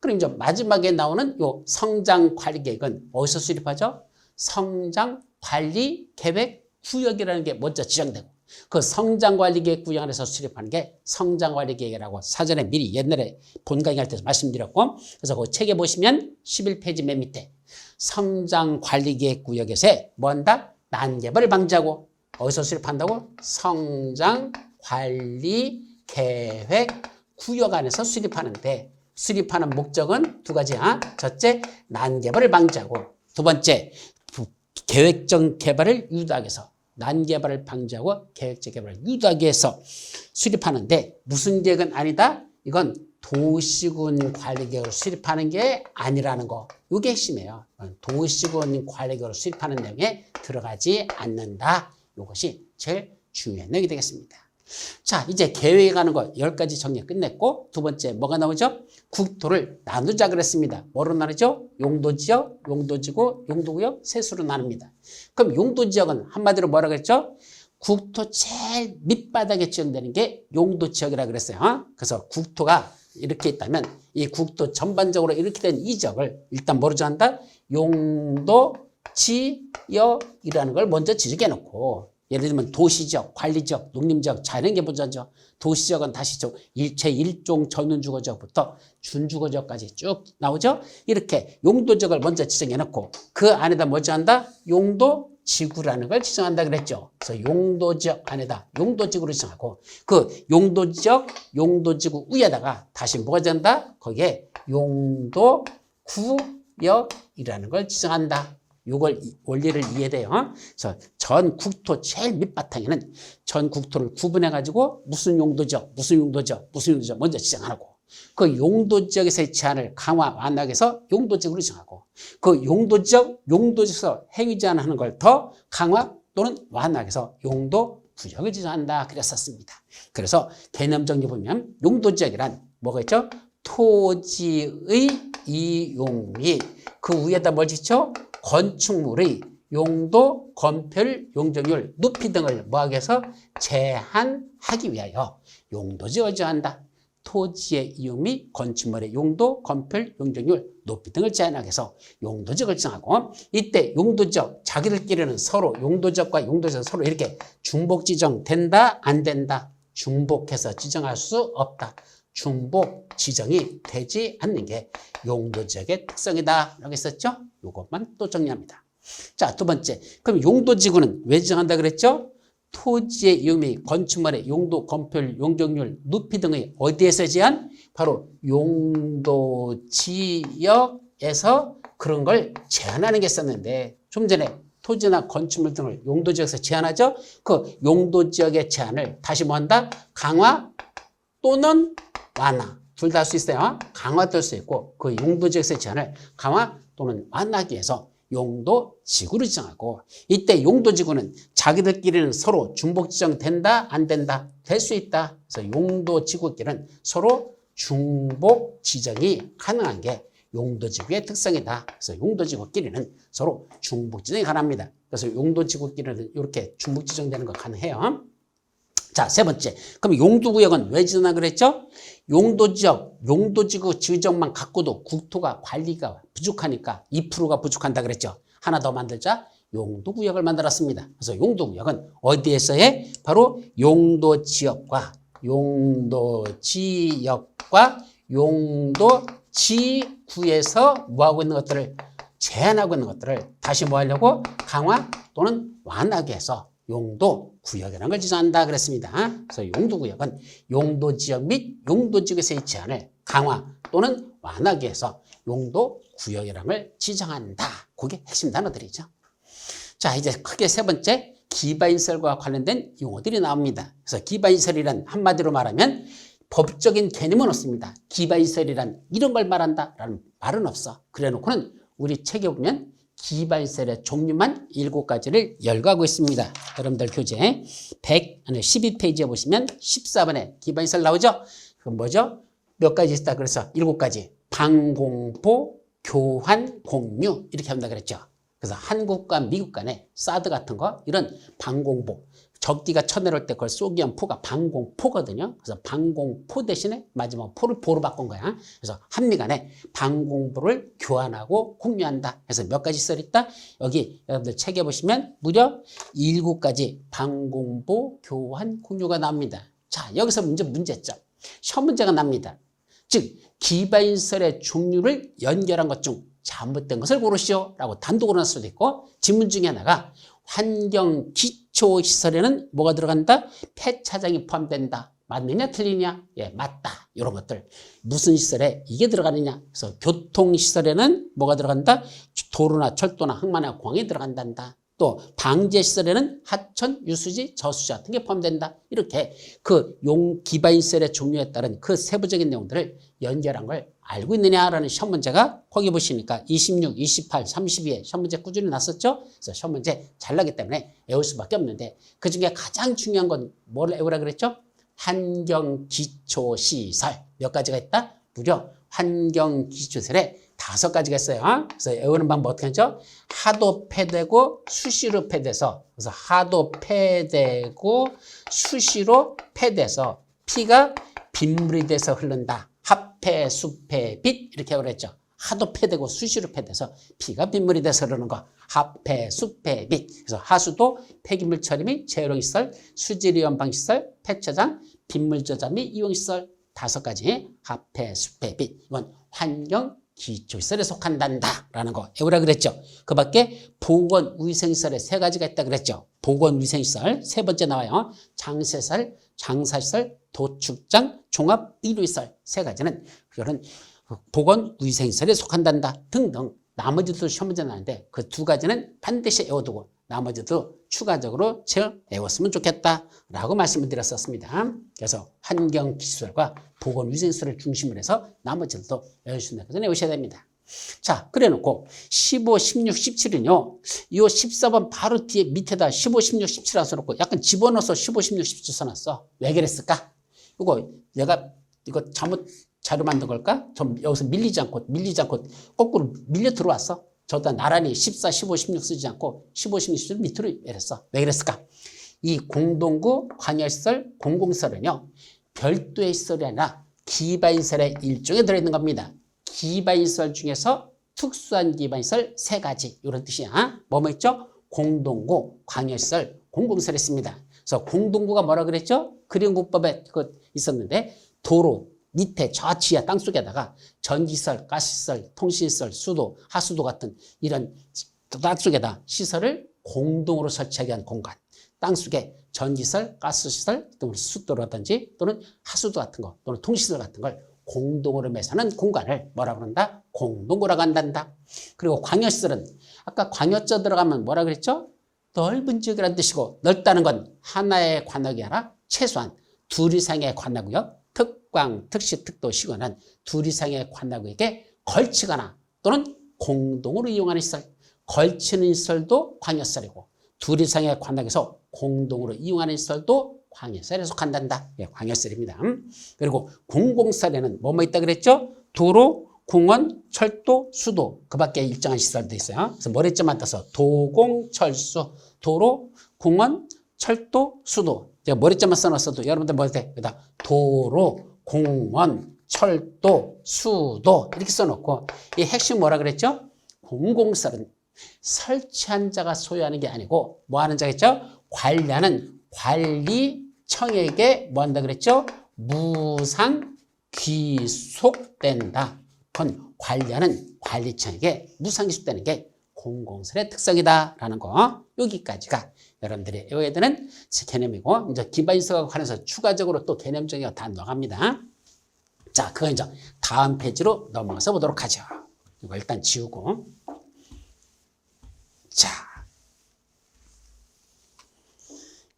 그럼 이제 마지막에 나오는 요 성장관리계획은 어디서 수립하죠? 성장관리계획 구역이라는 게 먼저 지정되고 그 성장관리계획 구역 안에서 수립하는 게 성장관리계획이라고 사전에 미리 옛날에 본 강의할 때 말씀드렸고 그래서 그 책에 보시면 11페이지 맨 밑에 성장관리계획 구역에서 뭐한다? 난개발을 방지하고 어디서 수립한다고? 성장관리계획 구역 안에서 수립하는데 수립하는 목적은 2가지야. 첫째, 난개발을 방지하고 두 번째, 계획적 개발을 유도하기 위해서 난개발을 방지하고 계획적 개발을 유도하기 위해서 수립하는데 무슨 계획은 아니다? 이건 도시군 관리계획을 수립하는 게 아니라는 거. 이게 핵심이에요. 도시군 관리계획을 수립하는 내용에 들어가지 않는다. 이것이 제일 중요한 내용이 되겠습니다. 자, 이제 계획하는 거 10가지 정리 끝냈고 두 번째 뭐가 나오죠? 국토를 나누자 그랬습니다. 뭐로 나누죠? 용도지역, 용도지구, 용도구역, 세수로 나눕니다. 그럼 용도지역은 한마디로 뭐라 그랬죠? 국토 제일 밑바닥에 지정되는 게 용도지역이라 그랬어요. 그래서 국토가 이렇게 있다면 이 국토 전반적으로 이렇게 된 이 지역을 일단 뭐로 정한다? 용도지역이라는 걸 먼저 지정해 놓고 예를 들면 도시지역, 관리지역, 농림지역, 자연계 보전지역, 도시지역은 다시 제1종 전원주거지역부터 준주거지역까지 쭉 나오죠. 이렇게 용도지역을 먼저 지정해놓고 그 안에다 뭐 지정한다? 용도지구라는 걸 지정한다 그랬죠. 그래서 용도지역 안에다 용도지구를 지정하고 그 용도지역, 용도지구 위에다가 다시 뭐가 지정한다? 거기에 용도구역이라는 걸 지정한다. 이걸 원리를 이해돼요. 그래서 전 국토 제일 밑바탕에는 전 국토를 구분해가지고 무슨 용도지역, 무슨 용도지역, 무슨 용도지역 먼저 지정하고 그 용도지역에서의 제한을 강화, 완화하기 위해서 용도지역으로 지정하고 그 용도지역에서 행위 제한하는 걸 더 강화 또는 완화하기 위해서 용도구역을 지정한다 그랬었습니다. 그래서 개념 정리 보면 용도지역이란 뭐가 있죠? 토지의 이용 및 그 위에다 뭘 짓죠? 건축물의 용도, 건폐율, 용적률, 높이 등을 뭐하기 위해서 제한하기 위하여 용도지역을 지정한다. 토지의 이용 및 건축물의 용도, 건폐율, 용적률, 높이 등을 제한하기 위해서 용도지역을 지정하고 이때 용도지역 자기들끼리는 서로 용도지역과 용도지역 서로 이렇게 중복 지정된다 안 된다. 중복해서 지정할 수 없다. 중복 지정이 되지 않는 게 용도지역의 특성이다. 라고 했었죠? 이것만 또 정리합니다. 자, 두 번째. 그럼 용도지구는 왜 지정한다 그랬죠? 토지의 이용 및 건축물의 용도, 건폐율, 용적률, 높이 등의 어디에서 제한? 바로 용도지역에서 그런 걸 제한하는 게 있었는데 좀 전에 토지나 건축물 등을 용도지역에서 제한하죠? 그 용도지역의 제한을 다시 뭐 한다? 강화 또는 완화. 둘 다 할 수 있어요. 강화도 할 수 있고 그 용도지역에서의 제한을 강화 또는 완화하기 위해서 용도지구를 지정하고 이때 용도지구는 자기들끼리는 서로 중복 지정된다 안 된다 될 수 있다. 그래서 용도지구끼리는 서로 중복 지정이 가능한 게 용도지구의 특성이다. 그래서 용도지구끼리는 서로 중복 지정이 가능합니다. 그래서 용도지구끼리는 이렇게 중복 지정되는 거 가능해요. 자, 세 번째. 그럼 용도구역은 왜 지정하라 그랬죠? 용도지역, 용도지구 지정만 갖고도 국토가 관리가 부족하니까 2%가 부족한다 그랬죠. 하나 더 만들자. 용도구역을 만들었습니다. 그래서 용도구역은 어디에서의? 바로 용도지역과 용도지구에서 뭐하고 있는 것들을 제한하고 있는 것들을 다시 뭐 하려고? 강화 또는 완화하기 위해서 용도구역이라는 걸 지정한다 그랬습니다. 그래서 용도구역은 용도지역 및 용도지구에서의 제한을 강화 또는 완화하기 위해서 용도구역이라는 걸 지정한다. 그게 핵심 단어들이죠. 자, 이제 크게 세 번째 기반시설과 관련된 용어들이 나옵니다. 그래서 기반시설이란 한마디로 말하면 법적인 개념은 없습니다. 기반시설이란 이런 걸 말한다라는 말은 없어. 그래놓고는 우리 책에 보면 기반시설의 종류만 7가지를 열거하고 있습니다. 여러분들 교재 12페이지에 보시면 14번에 기반시설 나오죠? 그럼 뭐죠? 몇 가지 있다 그래서 7가지. 방공포, 교환, 공유 이렇게 한다 그랬죠. 그래서 한국과 미국 간에 사드 같은 거 이런 방공포. 적기가 쳐내려올 때 그걸 쏘기 위한 포가 방공포거든요. 그래서 방공포 대신에 마지막 포를 보로 바꾼 거야. 그래서 한미 간에 방공포를 교환하고 공유한다. 그래서 몇 가지 시설이 있다? 여기 여러분들 책에 보시면 무려 7가지 방공포 교환 공유가 나옵니다. 자, 여기서 문제점. 시험 문제가 납니다. 즉 기반시설의 종류를 연결한 것 중 잘못된 것을 고르시오 라고 단독으로 할 수도 있고 질문 중에 하나가 환경 기초시설에는 뭐가 들어간다? 폐차장이 포함된다. 맞느냐 틀리냐? 예, 맞다. 이런 것들. 무슨 시설에 이게 들어가느냐? 그래서 교통시설에는 뭐가 들어간다? 도로나 철도나 항만이나 공항이 들어간단다. 또 방제시설에는 하천, 유수지, 저수지 같은 게 포함된다. 이렇게 그 기반시설의 종류에 따른 그 세부적인 내용들을 연결한 걸 알고 있느냐라는 시험 문제가 거기 보시니까 26, 28, 32에 시험 문제 꾸준히 났었죠. 그래서 시험 문제 잘 나기 때문에 외울 수밖에 없는데 그중에 가장 중요한 건 뭘 외우라 그랬죠? 환경기초시설. 몇 가지가 있다? 무려 환경기초시설에 5가지가 있어요. 그래서 외우는 방법 어떻게 하죠? 하도 패되고 수시로 패돼서 그래서 하도 패되고 수시로 패돼서 피가 빗물이 돼서 흐른다. 합패, 수패, 빛 이렇게 그랬죠. 하도 패되고 수시로 패돼서 피가 빗물이 돼서 흐르는 거. 합패, 수패, 빛. 그래서 하수도, 폐기물 처리 및 재활용시설, 수질이온 방시설, 폐차장, 빗물 저장 및 이용시설 5가지. 합패, 수패, 빛. 이건 환경 기초시설에 속한단다라는 거 외우라 그랬죠. 그 밖에 보건위생시설에 3가지가 있다 그랬죠. 보건위생시설 3번째 나와요. 장세시설, 장사시설, 도축장, 종합의료시설 3가지는 그런 보건위생시설에 속한단다 등등 나머지도 시험 문제 나는데 그 2가지는 반드시 외워두고 나머지도 추가적으로 외웠으면 좋겠다라고 말씀을 드렸었습니다. 그래서 환경기초시설과 보건위생시설을 중심으로 해서 나머지도 외우시는 것을 외우셔야 됩니다. 자, 그래 놓고 15, 16, 17은요. 이 14번 바로 뒤에 밑에다 15, 16, 17 써놓고 약간 집어넣어서 15, 16, 17 써놨어. 왜 그랬을까? 이거 내가 이거 잘못 자료 만든 걸까? 좀 여기서 밀리지 않고 거꾸로 밀려 들어왔어. 저도 나란히 14, 15, 16 쓰지 않고 15, 16, 17 밑으로 내렸어. 왜 그랬을까? 이 공동구, 관여시설, 공공시설은요. 별도의 시설이 아니라 기반시설의 일종에 들어있는 겁니다. 기반시설 중에서 특수한 기반시설 3가지 이런 뜻이야. 뭐뭐 있죠? 공동구, 광역시설, 공공시설 있습니다. 그래서 공동구가 뭐라 그랬죠? 그림구법에 있었는데 도로 밑에 저 지하 땅속에다가 전기시설, 가스시설, 통신시설, 수도, 하수도 같은 이런 땅속에다 시설을 공동으로 설치하기 위한 공간. 땅속에 전기시설, 가스시설, 또는 수도라든지 또는 하수도 같은 거 또는 통신시설 같은 걸 공동으로 매사는 공간을 뭐라고 그런다? 공동구라고 한단다. 그리고 광역시설은 아까 광역자 들어가면 뭐라 그랬죠? 넓은 지역이라는 뜻이고 넓다는 건 하나의 관역이 아니라 최소한 2 이상의 관역구역, 특광, 특시, 특도, 시군은 2 이상의 관역구역에 걸치거나 또는 공동으로 이용하는 시설. 걸치는 시설도 광역시설이고 2 이상의 관역에서 공동으로 이용하는 시설도 광역시설에 속한단다. 예, 광역시설입니다. 그리고 공공시설에는 뭐뭐 있다 그랬죠? 도로, 공원, 철도, 수도 그 밖에 일정한 시설도 있어요. 그래서 머리점만 떠서 도공, 철수, 도로, 공원, 철도, 수도 제가 머리점만 써놨어도 여러분들 뭐 돼? 여기다 도로, 공원, 철도, 수도 이렇게 써놓고 이 핵심 뭐라 그랬죠? 공공시설은 설치한 자가 소유하는 게 아니고 뭐 하는 자겠죠? 관리하는 관리청에게 뭐 한다 그랬죠? 무상 귀속된다. 그건 관리하는 관리청에게 무상 귀속되는 게 공공시설의 특성이다라는 거. 여기까지가 여러분들이 외워야 되는 개념이고 이제 기반시설과 관해서 추가적으로 또 개념적인 거 다 나갑니다. 자, 그거 이제 다음 페이지로 넘어가서 보도록 하죠. 이거 일단 지우고. 자,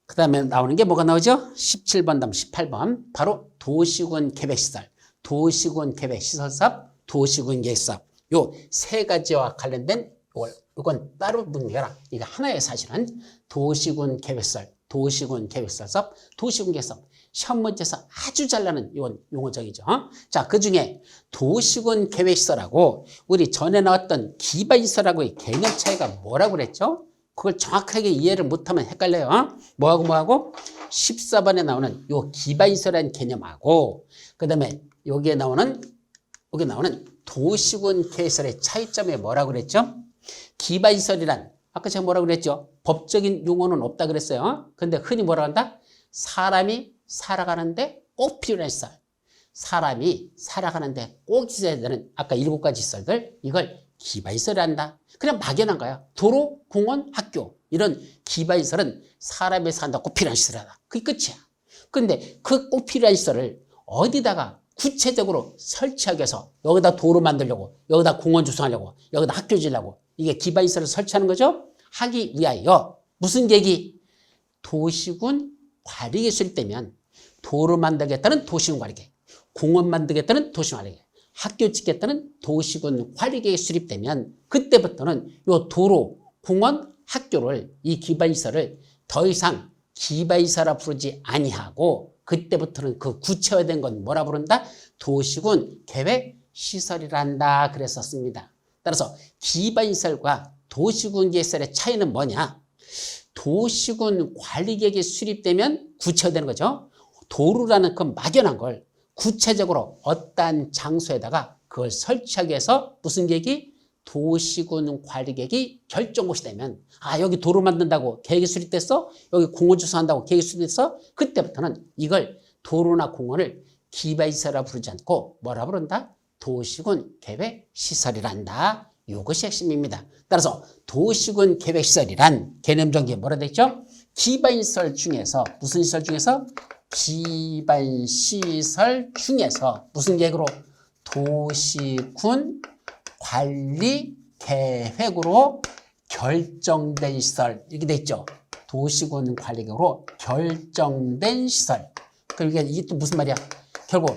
그 다음에 나오는 게 뭐가 나오죠? 17번 다음 18번 바로 도시군 계획시설, 도시군 계획시설사업, 도시군 계획사업 요 3가지와 관련된 이건 따로 문제라. 이거 하나의 사실은 도시군 계획시설, 도시군 계획시설사업, 도시군 계획사업 시험 문제에서 아주 잘 나는 용어적이죠. 자, 그 중에 도시군 계획시설하고 우리 전에 나왔던 기반시설하고의 개념 차이가 뭐라고 그랬죠? 그걸 정확하게 이해를 못하면 헷갈려요. 뭐하고 14번에 나오는 요 기반시설이라는 개념하고 그 다음에 여기 나오는 도시군 계획시설의 차이점이 뭐라고 그랬죠? 기반시설이란 아까 제가 뭐라고 그랬죠? 법적인 용어는 없다 그랬어요. 근데 흔히 뭐라고 한다? 사람이 살아가는데 꼭 필요한 시설. 사람이 살아가는데 꼭 있어야 되는 아까 7가지 시설들 이걸 기반시설이라 한다. 그냥 막연한 거야. 도로, 공원, 학교 이런 기반시설은 사람이 산다고 꼭 필요한 시설이다. 그게 끝이야. 근데 그 꼭 필요한 시설을 어디다가 구체적으로 설치하기 위해서 여기다 도로 만들려고 여기다 공원 조성하려고 여기다 학교 지으려고 이게 기반시설을 설치하는 거죠. 하기 위하여 무슨 계획이 도시군 관리계획이 수립되면 도로 만들겠다는 도시군 관리계획, 공원 만들겠다는 도시군 관리계획, 학교 짓겠다는 도시군 관리계획이 수립되면 그때부터는 요 도로, 공원, 학교를 이 기반시설을 더 이상 기반시설이라 부르지 아니하고 그때부터는 그 구체화된 건 뭐라 부른다? 도시군 계획시설이란다 그랬었습니다. 따라서 기반시설과 도시군 계획시설의 차이는 뭐냐? 도시군 관리계획이 수립되면 구체화되는 거죠. 도로라는 그 막연한 걸 구체적으로 어떠한 장소에다가 그걸 설치하기 위해서 무슨 계획이? 도시군 관리계획이 결정고시 되면 여기 도로 만든다고 계획이 수립됐어? 여기 공원 조성한다고 계획이 수립됐어? 그때부터는 이걸 도로나 공원을 기반시설이라 부르지 않고 뭐라 부른다? 도시군 계획시설이란다. 이것이 핵심입니다. 따라서 도시군 계획시설이란 개념적인 게 뭐라 되죠? 기반시설 중에서 무슨 시설 중에서? 기반시설 중에서 무슨 계획으로? 도시군 관리 계획으로 결정된 시설 이렇게 돼 있죠. 도시군 관리 계획으로 결정된 시설. 그러니까 이게 또 무슨 말이야? 결국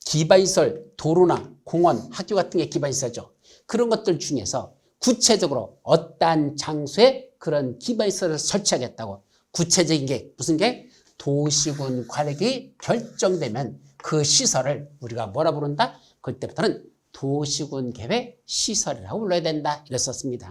기반시설, 도로나 공원, 학교 같은 게 기반시설이죠. 그런 것들 중에서 구체적으로 어떠한 장소에 그런 기반시설을 설치하겠다고 구체적인 게 무슨 게? 도시군 관리계획이 결정되면 그 시설을 우리가 뭐라 부른다? 그때부터는 도시군 계획 시설이라고 불러야 된다. 이랬었습니다.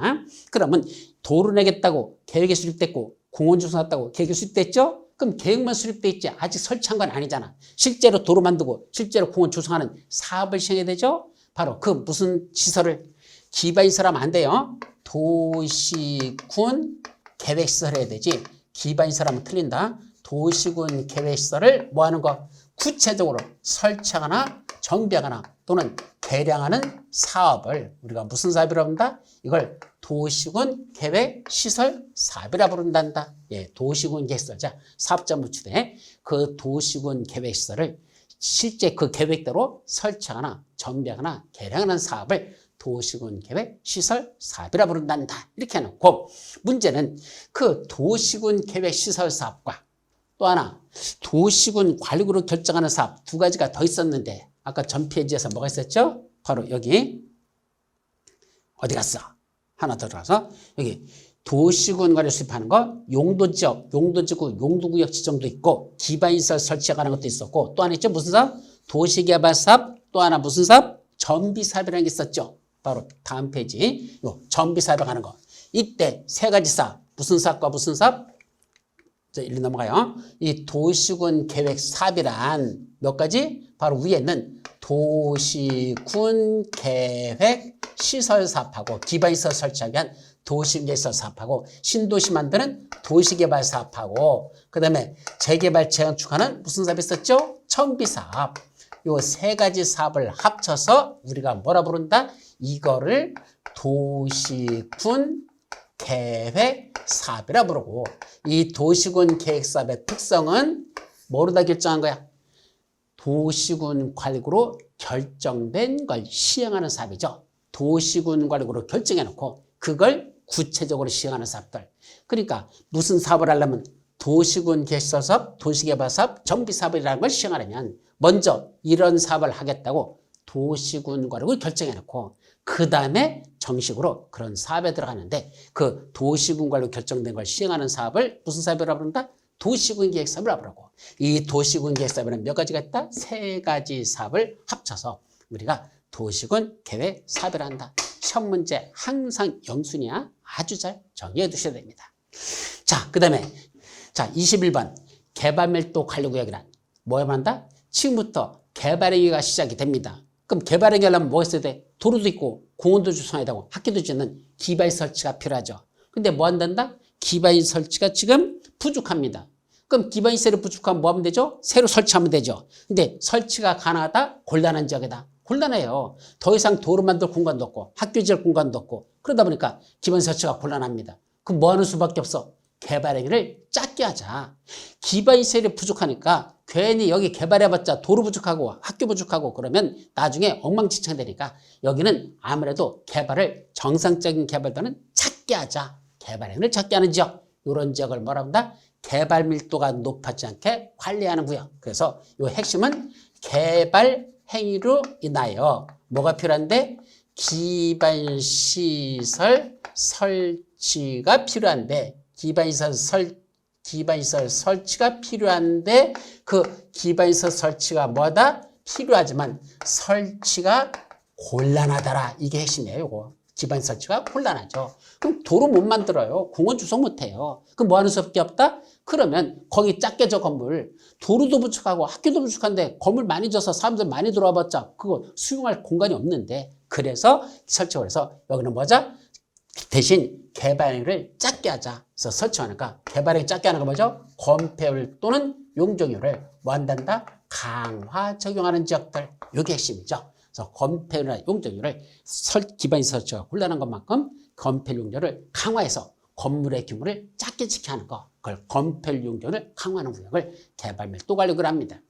그러면 도로 내겠다고 계획이 수립됐고 공원 조성했다고 계획이 수립됐죠? 그럼 계획만 수립돼 있지 아직 설치한 건 아니잖아. 실제로 도로 만들고 실제로 공원 조성하는 사업을 시행해야 되죠. 바로 그 무슨 시설을 기반시설하면 안 돼요. 도시군 계획시설 해야 되지. 기반시설하면 틀린다. 도시군 계획시설을 뭐 하는 거? 구체적으로 설치하거나 정비하거나 또는 개량하는 사업을 우리가 무슨 사업이라고 한다? 이걸 도시군 계획시설 사업이라 부른단다. 예, 도시군 계획시설. 자, 사업자 무추대 그 도시군 계획시설을 실제 그 계획대로 설치하거나 정비하거나 개량하는 사업을 도시군 계획시설 사업이라 부른단다. 이렇게 해놓고 문제는 그 도시군 계획시설 사업과 또 하나 도시군 관리구로 결정하는 사업 두 가지가 더 있었는데 아까 전 페이지에서 뭐가 있었죠? 바로 여기 어디 갔어? 하나 더 들어가서 여기 도시군 관리 수립하는 거 용도지역, 용도지구, 용도구역 지정도 있고 기반시설 설치에 관한 것도 있었고 또 하나 있죠? 무슨 사업? 도시개발 사업 또 하나 무슨 사업? 정비사업이라는 게 있었죠. 바로 다음 페이지 요 정비사업에 관한 거 이때 세 가지 사업 무슨 사업과 무슨 사업? 자, 일로 넘어가요. 이 도시군 계획 사업이란 몇 가지? 바로 위에 있는 도시군 계획 시설 사업하고 기반시설 설치하기 위한 도시개발 사업하고 신도시 만드는 도시개발 사업하고 그 다음에 재개발 재건축하는 무슨 사업이 있었죠? 정비사업. 요 세 가지 사업을 합쳐서 우리가 뭐라 부른다? 이거를 도시군 계획 사업이라 부르고 이 도시군 계획 사업의 특성은 뭐로 다 결정한 거야? 도시군 관리구로 결정된 걸 시행하는 사업이죠. 도시군 관리구로 결정해놓고 그걸 구체적으로 시행하는 사업들. 그러니까 무슨 사업을 하려면 도시군 계획시설 사업, 도시개발 사업, 정비사업이라는 걸 시행하려면 먼저 이런 사업을 하겠다고 도시군 관리구를 결정해놓고 그 다음에 정식으로 그런 사업에 들어가는데 그 도시군 관리로 결정된 걸 시행하는 사업을 무슨 사업이라고 부른다? 도시군 계획 사업이라고 부르고 이 도시군 계획 사업에는 몇 가지가 있다? 세 가지 사업을 합쳐서 우리가 도시군 계획 사업이라 한다. 시험 문제 항상 영순이야. 아주 잘 정리해 두셔야 됩니다. 자, 그 다음에 자 21번 개발밀도 관리구역이란 뭐야만 한다? 지금부터 개발행위가 시작이 됩니다. 그럼 개발행위 하려면 뭐가 있어야 돼? 도로도 있고 공원도 조성해야 되고 학교도 짓는 기반 설치가 필요하죠. 근데 뭐 한단다? 기반 설치가 지금 부족합니다. 그럼 기반 시설이 부족하면 뭐 하면 되죠? 새로 설치하면 되죠. 근데 설치가 가능하다? 곤란한 지역이다. 곤란해요. 더 이상 도로 만들 공간도 없고 학교 지을 공간도 없고 그러다 보니까 기반 설치가 곤란합니다. 그럼 뭐 하는 수밖에 없어? 개발행위를 작게 하자. 기반 시설이 부족하니까 괜히 여기 개발해봤자 도로 부족하고 학교 부족하고 그러면 나중에 엉망진창 되니까 여기는 아무래도 개발을 정상적인 개발보다는 작게 하자. 개발행위를 작게 하는 지역. 이런 지역을 뭐라고 한다? 개발 밀도가 높아지지 않게 관리하는 구역. 그래서 이 핵심은 개발 행위로 인하여 뭐가 필요한데? 기반시설 설치가 필요한데 기반시설 설치가 필요한데 그 기반시설 설치가 뭐다? 필요하지만 설치가 곤란하더라. 이게 핵심이에요. 이거. 기반 설치가 곤란하죠. 그럼 도로 못 만들어요. 공원 조성 못 해요. 그럼 뭐 하는 수밖에 없다? 그러면 거기 작게 져 건물 도로도 부족하고 학교도 부족한데 건물 많이 져서 사람들 많이 들어와 봤자 그거 수용할 공간이 없는데 그래서 설치를 해서 여기는 뭐죠? 대신 개발행위를 작게 하자. 그래서 설치하니까 개발행위 작게 하는 거 뭐죠? 건폐율 또는 용적률을 뭐 한단다? 강화 적용하는 지역들. 이게 핵심이죠. 그래서 건폐율이나 용적률을 기반이 설치가 곤란한 것만큼 건폐율 용적률을 강화해서 건물의 규모를 작게 지켜 하는 거. 그걸 건폐율 용적률을 강화하는 구역을 개발밀도 관리구역이라고 합니다.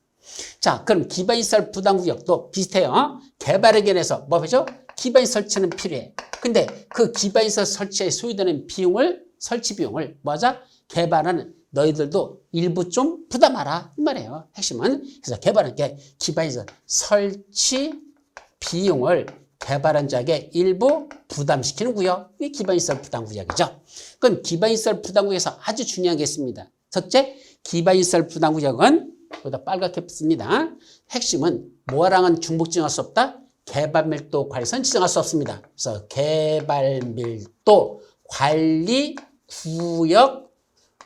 자, 그럼 기반시설 부담구역도 비슷해요. 개발에 관해서 뭐 하죠? 기반시설 설치는 필요해. 근데 그 기반시설 설치에 소요되는 비용을 설치 비용을 뭐 하자? 개발하는 너희들도 일부 좀 부담하라 이 말이에요. 핵심은 그래서 개발하는 게 기반시설 설치 비용을 개발한 자에게 일부 부담시키는 구역. 이게 기반시설 부담구역이죠. 그럼 기반시설 부담구역에서 아주 중요한 게 있습니다. 첫째, 기반시설 부담구역은 여기다 빨갛게 씁니다. 핵심은 뭐랑은 중복지정할 수 없다? 개발밀도 관리선 지정할 수 없습니다. 그래서 개발밀도 관리구역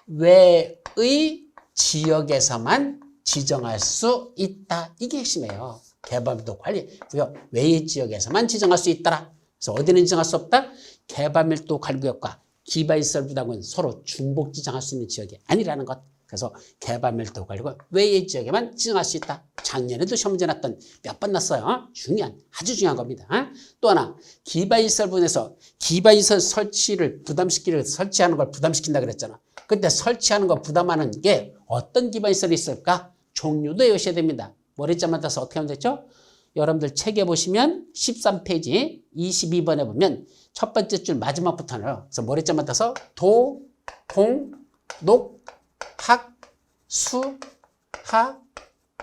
외의 지역에서만 지정할 수 있다. 이게 핵심이에요. 개발밀도 관리구역 외의 지역에서만 지정할 수 있더라. 그래서 어디는 지정할 수 없다? 개발밀도 관리구역과 기반시설 부담은 서로 중복 지정할 수 있는 지역이 아니라는 것. 그래서 개발밀도 관리구역 외의 지역에만 지정할 수 있다. 작년에도 시험 문제 났던 몇 번 났어요. 아주 중요한 겁니다. 또 하나, 기반시설 부분에서 기반시설 설치를 설치하는 걸 부담시킨다 그랬잖아. 그때 설치하는 거 부담하는 게 어떤 기반시설이 있을까? 종류도 외우셔야 됩니다. 머리자만 따서 어떻게 하면 되죠? 여러분들 책에 보시면 13페이지 22번에 보면 첫 번째 줄 마지막부터는 그래서 머리자만 따서 도, 공, 녹, 학, 수, 하,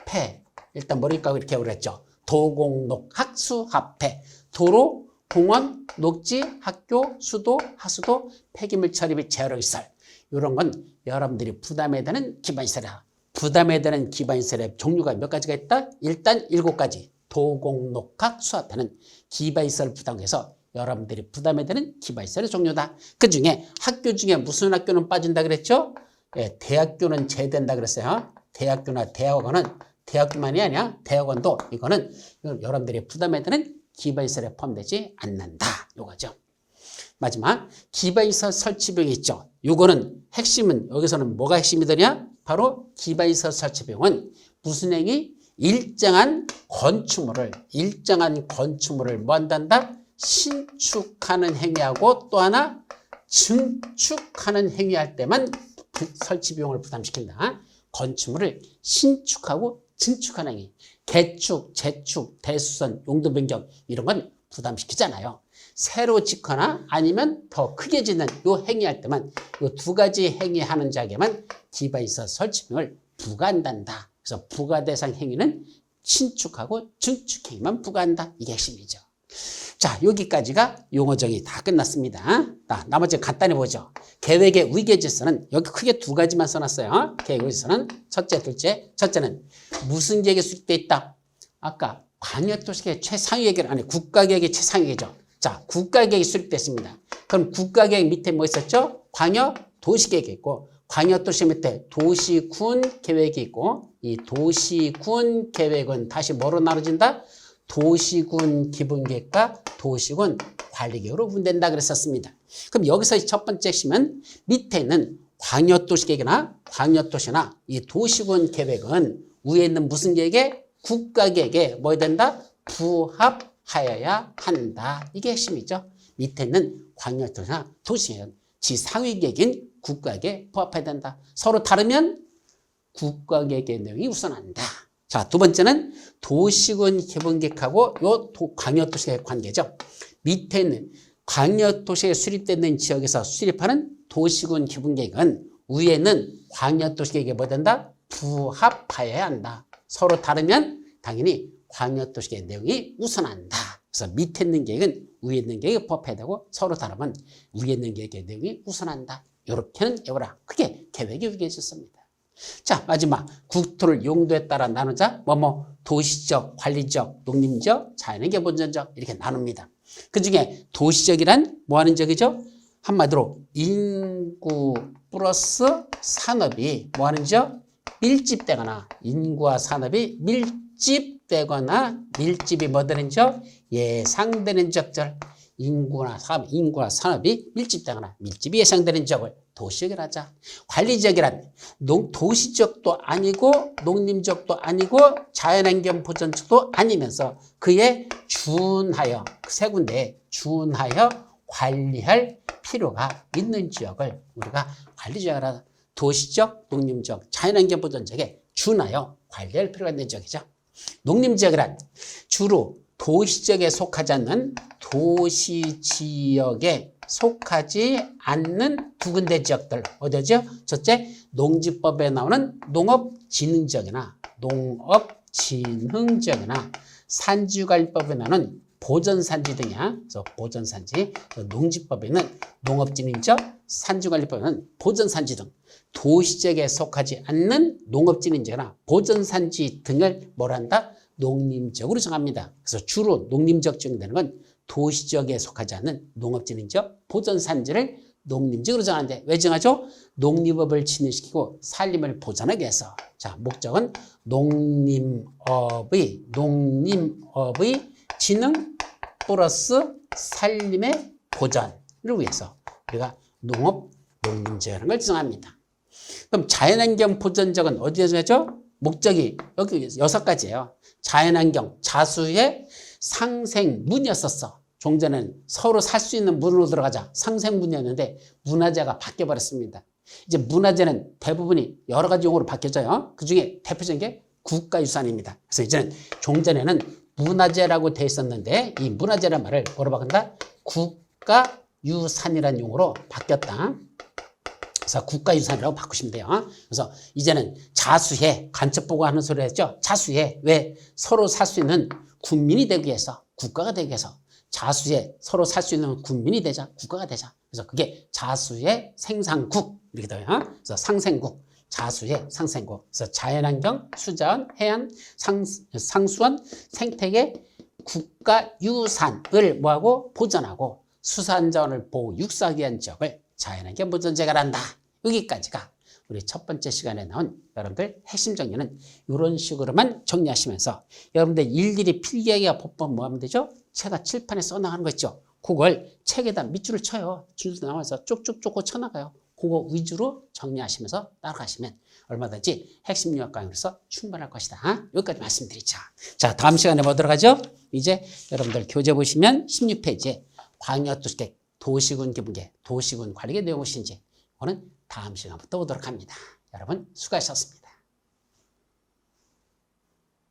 폐. 일단 머리가고 이렇게 그랬죠. 도공록 학수합폐. 도로, 공원, 녹지, 학교, 수도, 하수도, 폐기물 처리 및 재활용 시설. 이런 건 여러분들이 부담해야 되는 기반시설이야. 부담해야 되는 기반시설의 종류가 몇 가지가 있다? 일단 7가지. 도공록학 수합폐는 기반시설 부담해서 여러분들이 부담해야 되는 기반시설의 종류다. 그 중에 학교 중에 무슨 학교는 빠진다 그랬죠? 예, 대학교는 제외된다 그랬어요. 대학교나 대학원은 대학교만이 아니야. 대학원도 이거는 여러분들이 부담해야 되는 기반시설에 포함되지 않는다. 요거죠. 마지막 기반시설 설치 비용이 있죠. 요거는 핵심은 여기서는 뭐가 핵심이더냐? 바로 기반시설 설치 비용은 무슨 행위? 일정한 건축물을 뭐 한단다? 신축하는 행위하고 또 하나 증축하는 행위할 때만 설치 비용을 부담시킨다. 건축물을 신축하고 증축하는 행위. 개축, 재축, 대수선, 용도 변경 이런 건 부담시키잖아요. 새로 짓거나 아니면 더 크게 짓는 요 행위할 때만 요 2가지 행위하는 자에게만 기반시설 설치 비용을 부과한단다. 그래서 부과 대상 행위는 신축하고 증축 행위만 부과한다. 이게 핵심이죠. 자, 여기까지가 용어 정의 다 끝났습니다. 나머지 간단히 보죠. 계획의 위계질서는 여기 크게 2가지만 써놨어요. 계획 위계질서는 첫째, 둘째. 첫째는 무슨 계획이 수립되어 있다? 아까 광역도시계획 최상위계획 아니 국가계획의 최상위계획이죠. 자, 국가계획이 수립됐습니다. 그럼 국가계획 밑에 뭐 있었죠? 광역도시계획이 있고 광역도시 밑에 도시군 계획이 있고 이 도시군 계획은 다시 뭐로 나눠진다? 도시군 기본계획과 도시군 관리계획으로 분된다 그랬었습니다. 그럼 여기서 첫 번째 핵심은 밑에 있는 광역도시계획이나 광역도시나 이 도시군 계획은 위에 있는 무슨 계획에? 국가계획에 뭐 된다? 부합하여야 한다. 이게 핵심이죠. 밑에 있는 광역도시나 도시계획은 지상위계획인 국가계획에 부합해야 된다. 서로 다르면 국가계획의 내용이 우선한다. 자, 두 번째는 도시군 기본계획하고 요 광역도시계획 관계죠. 밑에 있는 광역도시에 수립되는 지역에서 수립하는 도시군 기본계획은 위에는 광역도시계획에 뭐 된다? 부합하여야 한다. 서로 다르면 당연히 광역도시계획 내용이 우선한다. 그래서 밑에 있는 계획은 위에 있는 계획에 부합해야 되고 서로 다르면 위에 있는 계획의 내용이 우선한다. 이렇게는 외워라. 그게 계획의 위계질서입니다. 자, 마지막 국토를 용도에 따라 나누자 도시적, 관리적, 농림적, 자연의 본전적 이렇게 나눕니다. 그 중에 도시적이란 뭐 하는 적이죠? 한마디로 인구 플러스 산업이 뭐 하는 적? 밀집되거나 인구와 산업이 밀집되거나 밀집이 뭐 되는 적? 예상되는 적절. 인구와 산업이 밀집되거나 밀집이 예상되는 지역을 도시적이라 하자. 관리지역이란 도시적도 아니고 농림적도 아니고 자연환경 보전적도 아니면서 그에 준하여 세 군데에 준하여 관리할 필요가 있는 지역을 우리가 관리지역이라 하자. 도시적, 농림적, 자연환경 보전적에 준하여 관리할 필요가 있는 지역이죠. 농림지역이란 주로 도시지역에 속하지 않는 도시지역에 속하지 않는 2군데 지역들 어디죠? 첫째, 농지법에 나오는 농업진흥지역이나 농업진흥지역이나 산지관리법에 나오는 보전산지 등이야. 그래서 보전산지, 농지법에는 농업진흥지역, 산지관리법에는 보전산지 등 도시지역에 속하지 않는 농업진흥지역이나 보전산지 등을 뭘 한다? 농림지역으로 정합니다. 그래서 주로 농림지역 지정되는 건 도시지역에 속하지 않는 농업진흥지역, 보전산지를 농림지구로 정하는데 왜 정하죠? 농림업을 진행시키고 살림을 보전하기 위해서. 자, 목적은 농림업의 진흥 플러스 살림의 보전을 위해서 우리가 농림지구라는 걸 정합니다. 그럼 자연환경 보전적은 어디에 정하죠? 목적이 여기 6가지예요. 자연환경, 자수의 상생문이었었어. 종전에는 서로 살 수 있는 문으로 들어가자. 상생문이었는데 문화재가 바뀌어버렸습니다. 이제 문화재는 대부분이 여러 가지 용어로 바뀌어져요. 그중에 대표적인 게 국가유산입니다. 그래서 이제는 종전에는 문화재라고 돼 있었는데 이 문화재란 말을 뭐로 바꾼다? 국가유산이라는 용어로 바뀌었다. 그래서 국가유산이라고 바꾸시면 돼요. 그래서 이제는 자수해, 간첩보고 하는 소리 했죠. 자수해. 왜? 서로 살 수 있는 국민이 되기 위해서, 국가가 되기 위해서. 자수해, 서로 살 수 있는 국민이 되자, 국가가 되자. 그래서 그게 자수해 생산국 이렇게 돼요. 그래서 상생국, 자수해 상생국. 그래서 자연환경, 수자원, 해안, 상수원, 생태계, 국가유산을 뭐하고 보전하고 수산자원을 보호, 육사하기 위한 지역을 자연환경 보전제가 한다. 여기까지가 우리 첫 번째 시간에 나온 여러분들 핵심 정리는 이런 식으로만 정리하시면서 여러분들 일일이 필기하기가 법본 뭐 하면 되죠? 제가 칠판에 써나가는 거 있죠? 그걸 책에다 밑줄을 쳐요. 줄도 나와서 쭉쭉쭉 쳐나가요. 그거 위주로 정리하시면서 따라가시면 얼마든지 핵심 유학 강의로서 충분할 것이다. 여기까지 말씀드리죠. 자, 다음 시간에 뭐 들어가죠? 이제 여러분들 교재 보시면 16페이지에 광역도시계획, 도시군 기본계, 도시군 관리계 내용이 무엇인지 그거는 다음 시간부터 오도록 합니다. 여러분 수고하셨습니다.